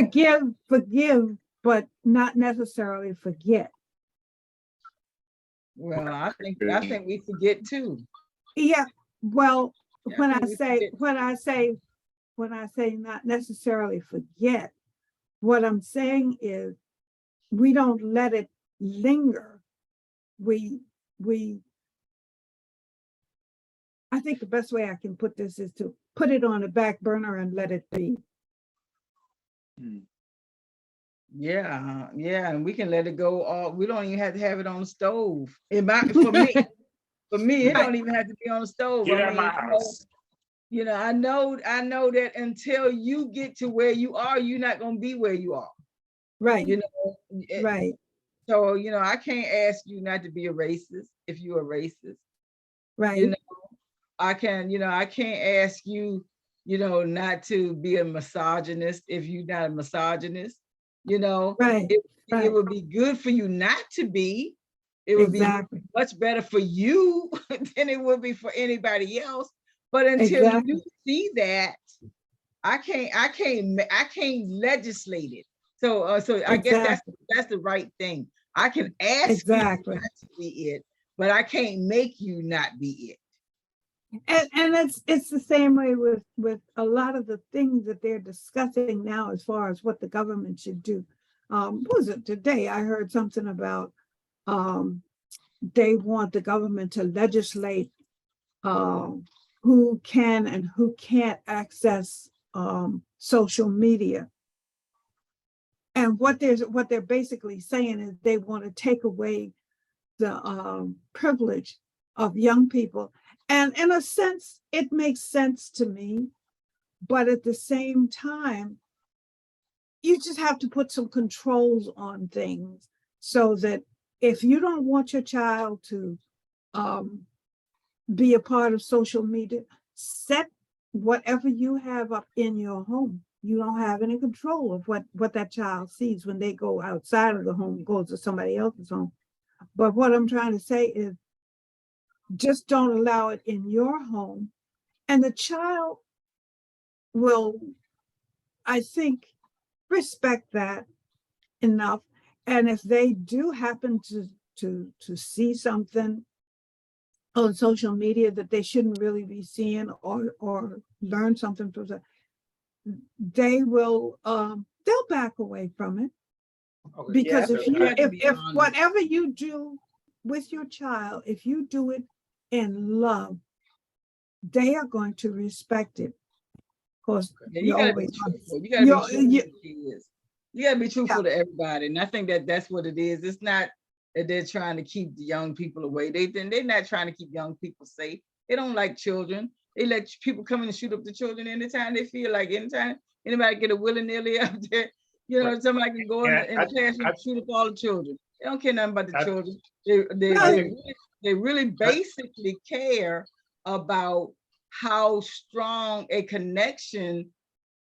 [SPEAKER 1] Forgive, but not necessarily forget.
[SPEAKER 2] Well, I think we forget too.
[SPEAKER 1] Yeah. Well,
[SPEAKER 2] Yeah,
[SPEAKER 1] when I say not necessarily forget, what I'm saying is we don't let it linger. We I think the best way I can put this is to put it on the back burner and let it be.
[SPEAKER 2] Yeah, and we can let it go. We don't even have to have it on the stove. For me, it don't even have to be on the stove.
[SPEAKER 4] Get out of my house.
[SPEAKER 2] I know that until you get to where you are, you're not going to be where you are.
[SPEAKER 1] Right.
[SPEAKER 2] Right. So, I can't ask you not to be a racist if you're a racist.
[SPEAKER 1] Right.
[SPEAKER 2] I can't ask you you know, not to be a misogynist if you're not a misogynist, you know.
[SPEAKER 1] Right,
[SPEAKER 2] It
[SPEAKER 1] right.
[SPEAKER 2] would be good for you not to be. It would be
[SPEAKER 1] Exactly,
[SPEAKER 2] much better for you than it would be for anybody else. But until you
[SPEAKER 1] exactly,
[SPEAKER 2] see that, I can't legislate it. So so I guess
[SPEAKER 1] exactly,
[SPEAKER 2] that's the right thing. I can ask you
[SPEAKER 1] exactly.
[SPEAKER 2] not to be it, but I can't make you not be it.
[SPEAKER 1] And it's the same way with a lot of the things that they're discussing now as far as what the government should do. What was it today? I heard something about they want the government to legislate who can and who can't access social media. And what they're basically saying is they want to take away the privilege of young people. And in a sense, it makes sense to me. But at the same time, you just have to put some controls on things so that if you don't want your child to um, be a part of social media, set whatever you have up in your home. You don't have any control of what that child sees when they go outside of the home, goes to somebody else's home. But what I'm trying to say is just don't allow it in your home. And the child will, I think, respect that enough. And if they do happen to see something on social media that they shouldn't really be seeing or learn something from that, they will they'll back away from it.
[SPEAKER 4] Okay.
[SPEAKER 1] Because
[SPEAKER 2] So
[SPEAKER 1] if
[SPEAKER 2] we
[SPEAKER 1] you
[SPEAKER 2] have to be
[SPEAKER 1] if
[SPEAKER 2] honest.
[SPEAKER 1] whatever you do with your child, if you do it in love, they are going to respect it. Of course,
[SPEAKER 2] Yeah,
[SPEAKER 1] you
[SPEAKER 2] you gotta be
[SPEAKER 1] always
[SPEAKER 2] truthful. You gotta be truthful
[SPEAKER 1] you
[SPEAKER 2] to kids. You gotta be truthful to everybody. And I think that that's what it is. It's not that they're trying to keep the young people away. They're not trying to keep young people safe. They don't like children. They let people come in and shoot up the children anytime they feel like. Anytime anybody get a willy-nilly up there, you know,
[SPEAKER 4] Right.
[SPEAKER 2] somebody can go in
[SPEAKER 4] And
[SPEAKER 2] the classroom and shoot up all the children. They don't care nothing about the children. They
[SPEAKER 4] I
[SPEAKER 1] no,
[SPEAKER 4] think
[SPEAKER 2] really basically care about how strong a connection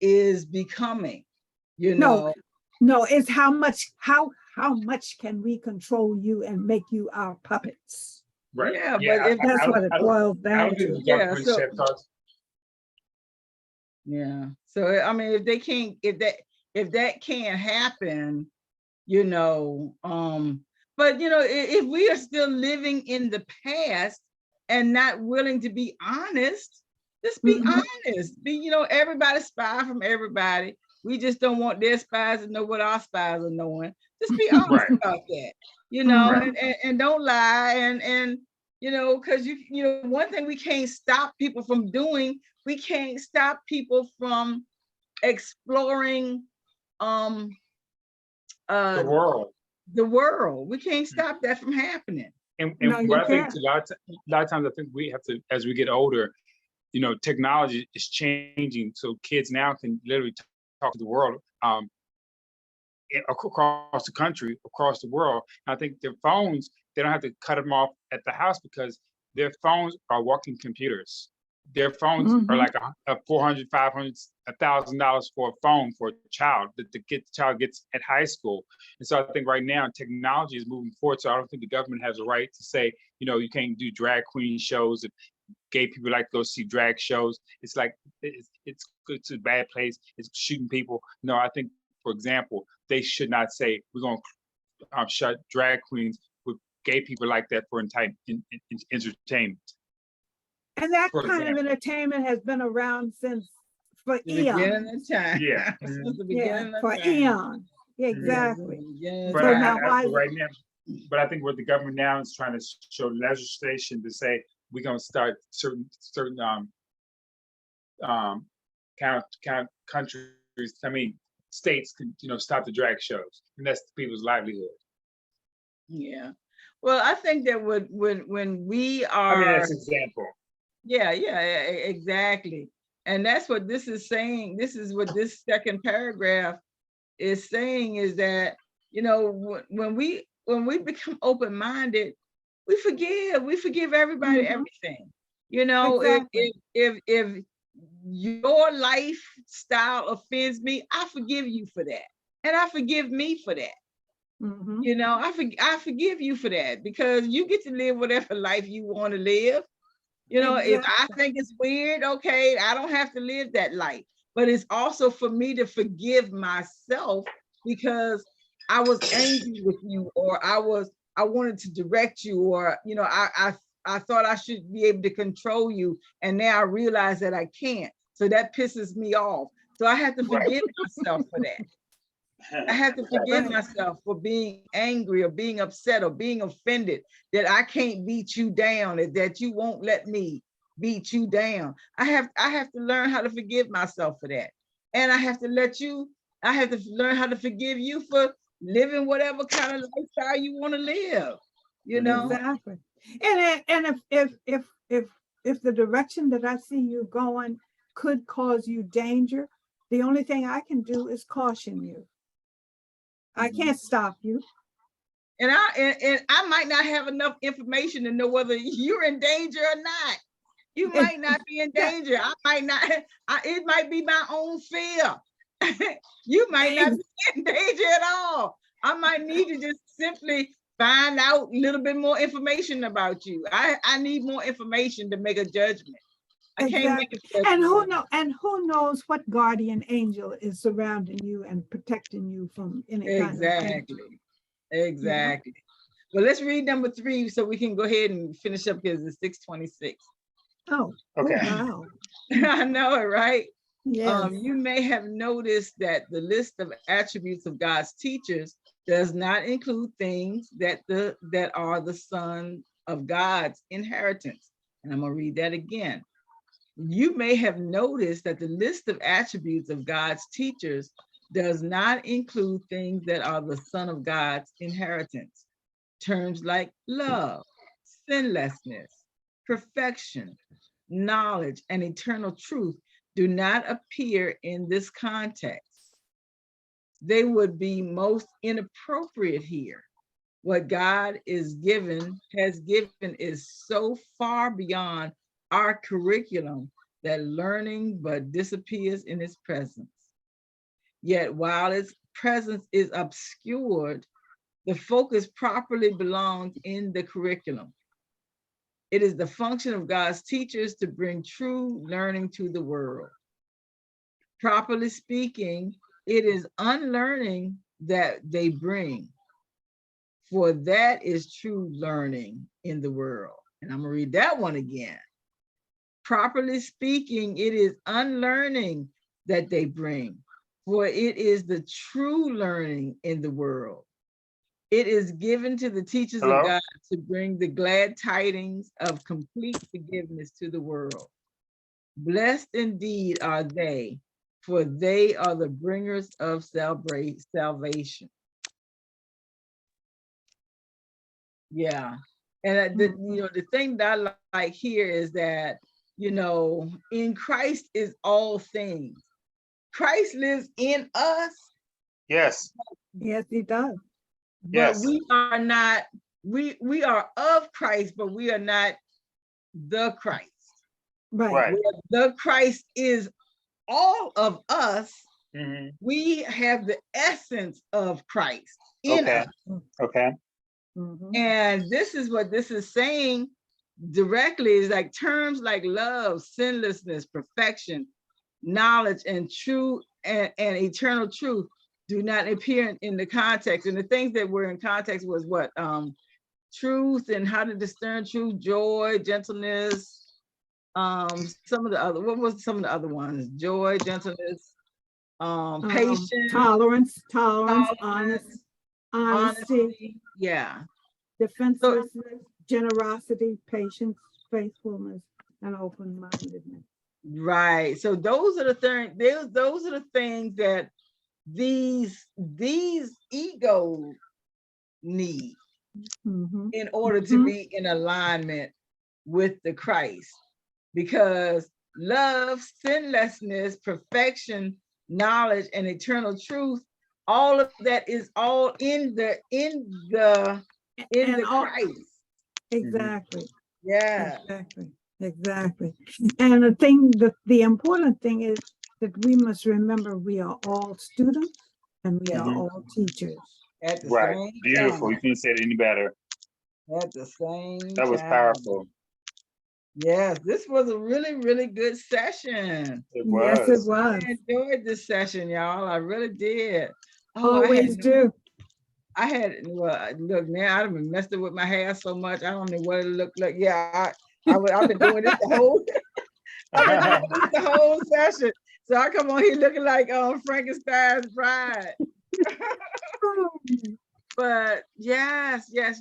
[SPEAKER 2] is becoming, you
[SPEAKER 1] no,
[SPEAKER 2] know.
[SPEAKER 1] no, it's how much can we control you and make you our puppets?
[SPEAKER 4] right.
[SPEAKER 2] Yeah, but
[SPEAKER 4] Yeah.
[SPEAKER 2] if
[SPEAKER 1] That's what it boils
[SPEAKER 4] I
[SPEAKER 1] down
[SPEAKER 4] don't think
[SPEAKER 1] to.
[SPEAKER 4] the
[SPEAKER 2] yeah,
[SPEAKER 4] government
[SPEAKER 2] so
[SPEAKER 4] should have thought.
[SPEAKER 2] yeah, so I mean, if they can't, if that can't happen, you know, but you know, if we are still living in the past and not willing to be honest, just be honest. Be, you know, everybody spy from everybody. We just don't want their spies to know what our spies are knowing. Just be honest
[SPEAKER 4] Right.
[SPEAKER 2] about that, you know,
[SPEAKER 4] Right.
[SPEAKER 2] and don't lie and you know, because you know, one thing we can't stop people from doing, we can't stop people from exploring
[SPEAKER 4] The
[SPEAKER 2] uh
[SPEAKER 4] world.
[SPEAKER 2] the world. We can't stop that from happening.
[SPEAKER 1] No,
[SPEAKER 4] And
[SPEAKER 1] you
[SPEAKER 4] what I think
[SPEAKER 1] can't.
[SPEAKER 4] a lot of times I think we have to, as we get older, you know, technology is changing. So kids now can literally talk to the world across the country, across the world. And I think their phones, they don't have to cut them off at the house because their phones are walking computers. Their phones are like a $400, $500, $1,000 for a phone for a child that the child gets at high school. And so I think right now technology is moving forward. So I don't think the government has a right to say, you know, you can't do drag queen shows. If gay people like to go see drag shows, it's like it's a bad place. It's shooting people. No, I think, for example, they should not say we're going to shut drag queens with gay people like that for entertainment.
[SPEAKER 1] And that
[SPEAKER 4] For
[SPEAKER 1] kind of
[SPEAKER 4] example,
[SPEAKER 1] entertainment has been around for
[SPEAKER 2] The beginning
[SPEAKER 1] eons.
[SPEAKER 2] of time.
[SPEAKER 4] yeah.
[SPEAKER 2] Since the
[SPEAKER 1] Yeah,
[SPEAKER 2] beginning of
[SPEAKER 1] for
[SPEAKER 2] time.
[SPEAKER 1] eons.
[SPEAKER 2] Yeah,
[SPEAKER 1] Exactly.
[SPEAKER 2] the beginning of
[SPEAKER 4] But
[SPEAKER 1] So
[SPEAKER 2] time.
[SPEAKER 1] now why is
[SPEAKER 4] right now, but I think what the government now is trying to show legislation to say we're going to start certain countries. I mean, states can, you know, stop the drag shows, and that's people's livelihood.
[SPEAKER 2] Yeah. Well, I think that when we
[SPEAKER 4] I mean,
[SPEAKER 2] are,
[SPEAKER 4] that's an example.
[SPEAKER 2] yeah, exactly. And that's what this is saying. This is what this second paragraph is saying, is that, you know, when we become open-minded, we forgive everybody everything. You know,
[SPEAKER 1] exactly?
[SPEAKER 2] if your lifestyle offends me, I forgive you for that. And I forgive me for that.
[SPEAKER 1] Mhm.
[SPEAKER 2] You know, I forgive you for that, because you get to live whatever life you want to live. You know, if I
[SPEAKER 1] Exactly.
[SPEAKER 2] think it's weird, okay, I don't have to live that life. But it's also for me to forgive myself because I was angry with you, or I wanted to direct you, or you know, I thought I should be able to control you, and now I realize that I can't. So that pisses me off. So I have to
[SPEAKER 4] Right.
[SPEAKER 2] forgive myself for that. I have to forgive
[SPEAKER 1] Right.
[SPEAKER 2] myself for being angry or being upset or being offended that I can't beat you down, that you won't let me beat you down. I have to learn how to forgive myself for that. And I have to learn how to forgive you for living whatever kind of lifestyle you want to live, you know?
[SPEAKER 1] Exactly. And if the direction that I see you going could cause you danger, the only thing I can do is caution you. I can't stop you.
[SPEAKER 2] And I might not have enough information to know whether you're in danger or not. You might not be in
[SPEAKER 1] Yeah,
[SPEAKER 2] danger. I might not, it might be my own fear. You might not be in danger at all. I might need to just simply find out a little bit more information about you. I need more information to make a judgment. I can't make
[SPEAKER 1] exactly.
[SPEAKER 2] a
[SPEAKER 1] And
[SPEAKER 2] judgment.
[SPEAKER 1] who knows what guardian angel is surrounding you and protecting you from any kind of danger,
[SPEAKER 2] Exactly.
[SPEAKER 1] you know?
[SPEAKER 2] Exactly. Well, let's read number 3 so we can go ahead and finish up because it's 6:26.
[SPEAKER 1] Oh,
[SPEAKER 4] Okay.
[SPEAKER 1] wow.
[SPEAKER 2] I know it, right?
[SPEAKER 1] Yes.
[SPEAKER 2] You may have noticed that the list of attributes of God's teachers does not include things that are the son of God's inheritance. And I'm going to read that again. You may have noticed that the list of attributes of God's teachers does not include things that are the son of God's inheritance. Terms like love, sinlessness, perfection, knowledge, and eternal truth do not appear in this context. They would be most inappropriate here. What God has given is so far beyond our curriculum that learning but disappears in its presence. Yet while its presence is obscured, the focus properly belongs in the curriculum. It is the function of God's teachers to bring true learning to the world. Properly speaking, it is unlearning that they bring, for that is true learning in the world. And I'm gonna read that one again. Properly speaking, it is unlearning that they bring, for it is the true learning in the world. It is given to the teachers of
[SPEAKER 4] Hello?
[SPEAKER 2] God to bring the glad tidings of complete forgiveness to the world. Blessed indeed are they, for they are the bringers of salvation. Yeah. And the thing that I like here is that, in Christ is all things. Christ lives in us,
[SPEAKER 4] Yes.
[SPEAKER 1] Yes, he does.
[SPEAKER 2] but
[SPEAKER 4] Yes.
[SPEAKER 2] we are not, we are of Christ, but we are not the Christ.
[SPEAKER 1] Right.
[SPEAKER 4] Right.
[SPEAKER 2] Where the Christ is all of us,
[SPEAKER 4] hmm
[SPEAKER 2] we have the essence of Christ in
[SPEAKER 4] Okay.
[SPEAKER 2] us.
[SPEAKER 4] Okay.
[SPEAKER 1] Mhm.
[SPEAKER 2] And this is what this is saying directly, is like terms like love, sinlessness, perfection, knowledge, and true and eternal truth do not appear in the context. And the things that were in context was what? Truth and how to discern truth, joy, gentleness, some of the other, what was some of the other ones? Joy, gentleness, patience,
[SPEAKER 1] Tolerance,
[SPEAKER 2] tolerance,
[SPEAKER 1] honesty,
[SPEAKER 2] honesty. Yeah. So
[SPEAKER 1] defenselessness, generosity, patience, faithfulness, and open-mindedness.
[SPEAKER 2] right. So those are the things, those are the things that these egos need
[SPEAKER 1] Mhm.
[SPEAKER 2] in order to
[SPEAKER 1] Mhm.
[SPEAKER 2] be in alignment with the Christ. Because love, sinlessness, perfection, knowledge, and eternal truth, all of that is all in the
[SPEAKER 1] And all
[SPEAKER 2] Christ.
[SPEAKER 1] exactly,
[SPEAKER 2] Yeah.
[SPEAKER 1] exactly, Exactly. And the important thing is that we must remember we are all students and we are
[SPEAKER 3] Mhm.
[SPEAKER 1] all teachers.
[SPEAKER 2] At the
[SPEAKER 3] Right.
[SPEAKER 2] same
[SPEAKER 3] Beautiful. You
[SPEAKER 2] time.
[SPEAKER 3] couldn't say it any better.
[SPEAKER 2] At the same
[SPEAKER 3] That was
[SPEAKER 2] time.
[SPEAKER 3] powerful.
[SPEAKER 2] Yes, this was a really, really good session.
[SPEAKER 3] It
[SPEAKER 1] Yes, it
[SPEAKER 3] was.
[SPEAKER 1] was.
[SPEAKER 2] I enjoyed this session, y'all. I really did. Oh,
[SPEAKER 1] Always do.
[SPEAKER 2] look, man, I done messed up with my hair so much. I don't know what it looked like. Yeah, I've been doing this the whole, I've been doing this the whole session. So I come on here looking like Frankenstein's bride. But yes. This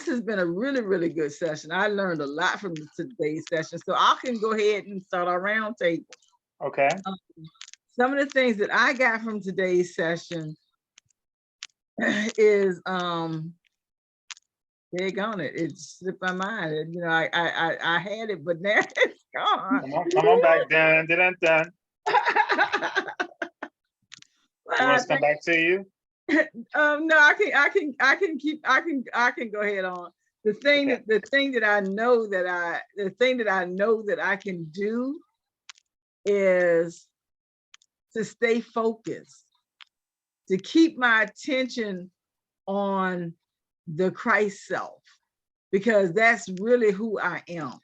[SPEAKER 2] has been a really, really good session. I learned a lot from today's session. So I can go ahead and start our round table.
[SPEAKER 3] Okay.
[SPEAKER 2] Some of the things that I got from today's session is big on it. It slipped my mind. And, you know, I had it, but now it's gone.
[SPEAKER 3] Come on back. Dun, dun, dun, dun. You want us to come back to you?
[SPEAKER 2] No, I can go ahead on. The thing that I know that I can do is to stay focused, to keep my attention on the Christ self, because that's really who I am.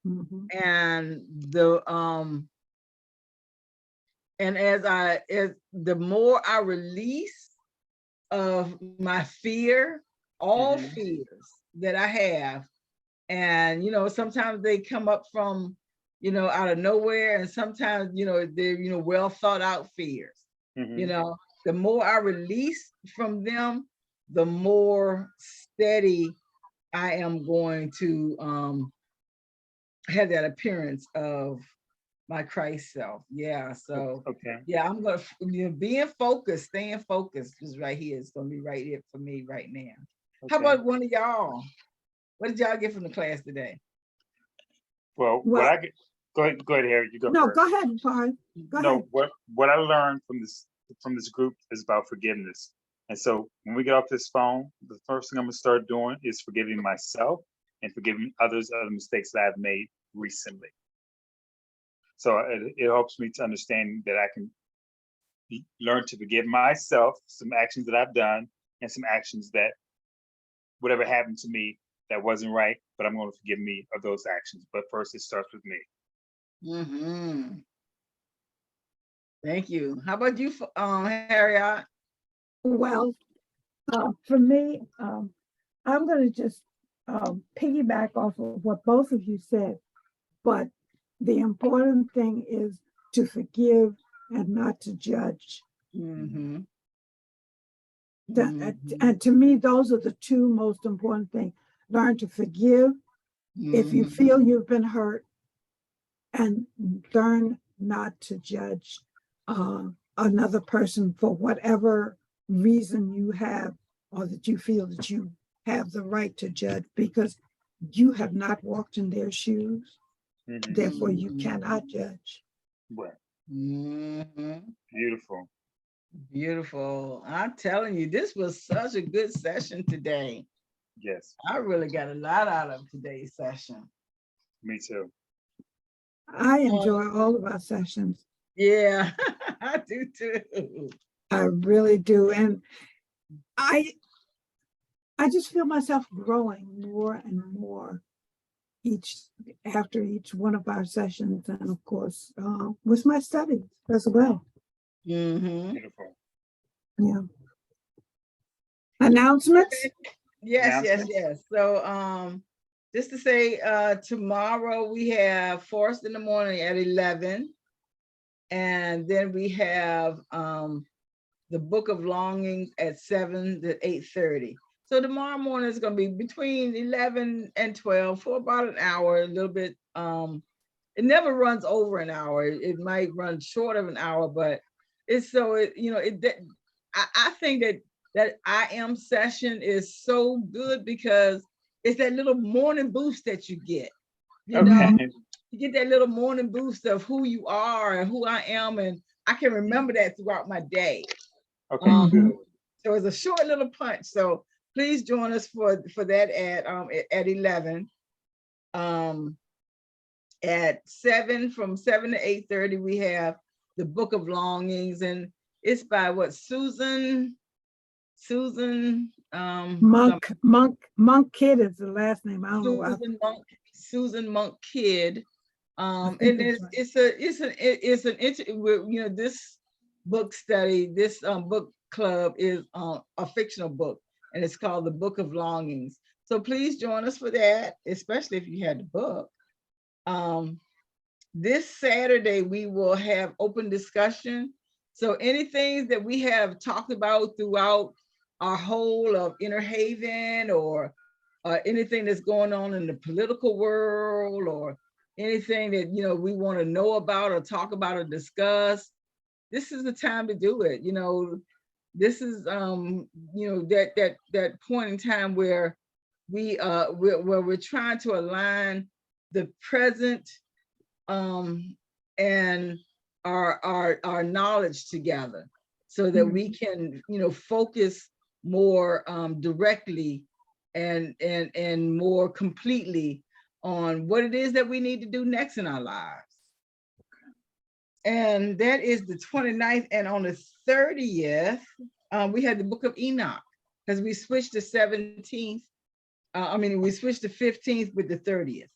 [SPEAKER 1] Mhm.
[SPEAKER 2] And as the more I release of my fear, all
[SPEAKER 3] Mhm.
[SPEAKER 2] fears that I have, and you know, sometimes they come up from, you know, out of nowhere, and sometimes, you know, they're, you know, well thought out fears.
[SPEAKER 3] Mhm.
[SPEAKER 2] You know, the more I release from them, the more steady I am going to have that appearance of my Christ self. Yeah. So
[SPEAKER 3] Okay.
[SPEAKER 2] yeah, I'm gonna, you know, being focused, staying focused is right here. It's gonna be right here for me right now. How
[SPEAKER 3] Okay.
[SPEAKER 2] about one of y'all? What did y'all get from the class today?
[SPEAKER 3] Well,
[SPEAKER 1] Well-
[SPEAKER 3] what I get, go ahead, Harry. You go
[SPEAKER 1] No,
[SPEAKER 3] first.
[SPEAKER 1] go ahead, Paul. Go
[SPEAKER 3] No,
[SPEAKER 1] ahead.
[SPEAKER 3] what I learned from this group is about forgiveness. And so when we get off this phone, the first thing I'm gonna start doing is forgiving myself and forgiving others of the mistakes that I've made recently. So it helps me to understand that I can learn to forgive myself, some actions that I've done, and some actions that whatever happened to me that wasn't right, but I'm going to forgive me of those actions. But first, it starts with me.
[SPEAKER 2] Mm-hmm. Thank you. How about you, Harriet?
[SPEAKER 1] Well, for me, I'm going to just piggyback off of what both of you said, but the important thing is to forgive and not to judge.
[SPEAKER 2] Mm-hmm.
[SPEAKER 1] And to me, those are the two most important things. Learn to forgive if you feel you've been hurt, and learn not to judge another person for whatever reason you have, or that you feel that you have the right to judge, because you have not walked in their shoes.
[SPEAKER 3] Mhm.
[SPEAKER 1] Therefore, you cannot judge.
[SPEAKER 3] Well,
[SPEAKER 2] Mm-hmm.
[SPEAKER 3] beautiful.
[SPEAKER 2] Beautiful. I'm telling you, this was such a good session today.
[SPEAKER 3] Yes,
[SPEAKER 2] I really got a lot out of today's session.
[SPEAKER 3] me too.
[SPEAKER 1] I enjoy all of our sessions.
[SPEAKER 2] Yeah, I do too.
[SPEAKER 1] I really do. And I just feel myself growing more and more after each one of our sessions, and of course with my studies as well.
[SPEAKER 2] Mm-hmm.
[SPEAKER 3] Beautiful.
[SPEAKER 1] Yeah. Announcements?
[SPEAKER 2] Yes.
[SPEAKER 3] Announcements?
[SPEAKER 2] So just to say, tomorrow we have Forest in the Morning at 11. And then we have the Book of Longings at 7 to 8:30. So tomorrow morning is going to be between 11 and 12 for about an hour, a little bit. It never runs over an hour. It might run short of an hour, but it's so, I think that I Am session is so good because it's that little morning boost that you get, you know,
[SPEAKER 3] Okay.
[SPEAKER 2] you get that little morning boost of who you are and who I am. And I can remember that throughout my day.
[SPEAKER 3] Okay. Good.
[SPEAKER 2] So it's a short little punch. So please join us for that at 11. At 7, from 7 to 8:30, we have the Book of Longings, and it's by what, Susan
[SPEAKER 1] Monk Kid is the last name. I don't know why.
[SPEAKER 2] Susan Monk Kidd.
[SPEAKER 1] think
[SPEAKER 2] And
[SPEAKER 1] that's
[SPEAKER 2] this book study, this book club is a fictional book, and it's called the Book of Longings. So please join us for that, especially if you had the book. This Saturday, we will have open discussion. So anything that we have talked about throughout our whole of Inner Haven, or anything that's going on in the political world, or anything that we want to know about or talk about or discuss, this is the time to do it. This is that point in time where we're trying to align the present and our knowledge together, so that we can focus more directly and more completely on what it is that we need to do next in our lives. And that is the 29th. And on the 30th, we had the Book of Enoch, because we switched the 17th. We switched the 15th with the 30th.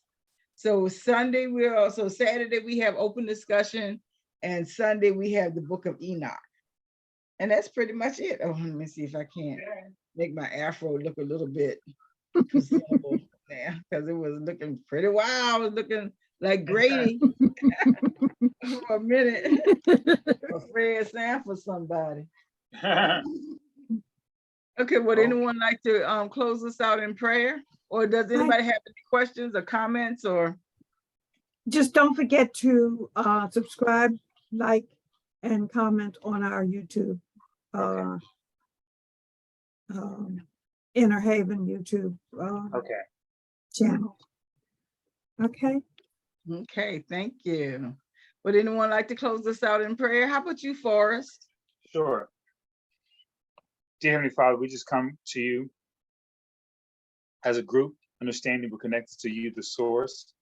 [SPEAKER 2] So Saturday we have open discussion, and Sunday we have the Book of Enoch. And that's pretty much it. Oh, let me see if I can make my afro look a little bit presentable now, because it was looking pretty wild. I was looking like Grady for a minute. Or Fred Sanford, somebody. Okay, would anyone like to close us out in prayer? Or does anybody have any questions or comments? Or
[SPEAKER 1] just don't forget to subscribe, like, and comment on our YouTube Inner Haven YouTube channel. Okay.
[SPEAKER 2] Okay, thank you. Would anyone like to close us out in prayer? How about you, Forrest?
[SPEAKER 4] Sure. Dear Heavenly Father, we just come to you as a group, understanding we're connected to you, the source.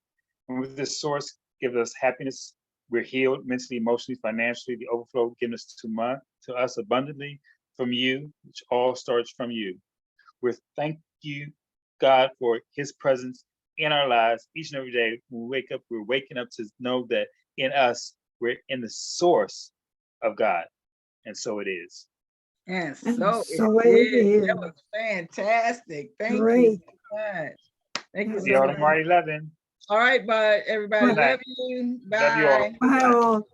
[SPEAKER 4] And with this source, give us happiness. We're healed mentally, emotionally, financially, the overflow given us to us abundantly from you, which all starts from you. We're thank you, God, for his presence in our lives each and every day. When we wake up, we're waking up to know that in us, we're in the source of God. And so it is.
[SPEAKER 2] And
[SPEAKER 1] And
[SPEAKER 2] so
[SPEAKER 1] so
[SPEAKER 2] it
[SPEAKER 1] it
[SPEAKER 2] is.
[SPEAKER 1] is.
[SPEAKER 2] That was fantastic. Thank you
[SPEAKER 1] Great.
[SPEAKER 2] so much. Thank you
[SPEAKER 1] That
[SPEAKER 4] See
[SPEAKER 2] so
[SPEAKER 4] y'all
[SPEAKER 2] much.
[SPEAKER 4] tomorrow at 11.
[SPEAKER 2] All right, bye, everybody.
[SPEAKER 4] Good night.
[SPEAKER 2] Love you.
[SPEAKER 4] Love you all.
[SPEAKER 2] Bye.
[SPEAKER 1] Bye all.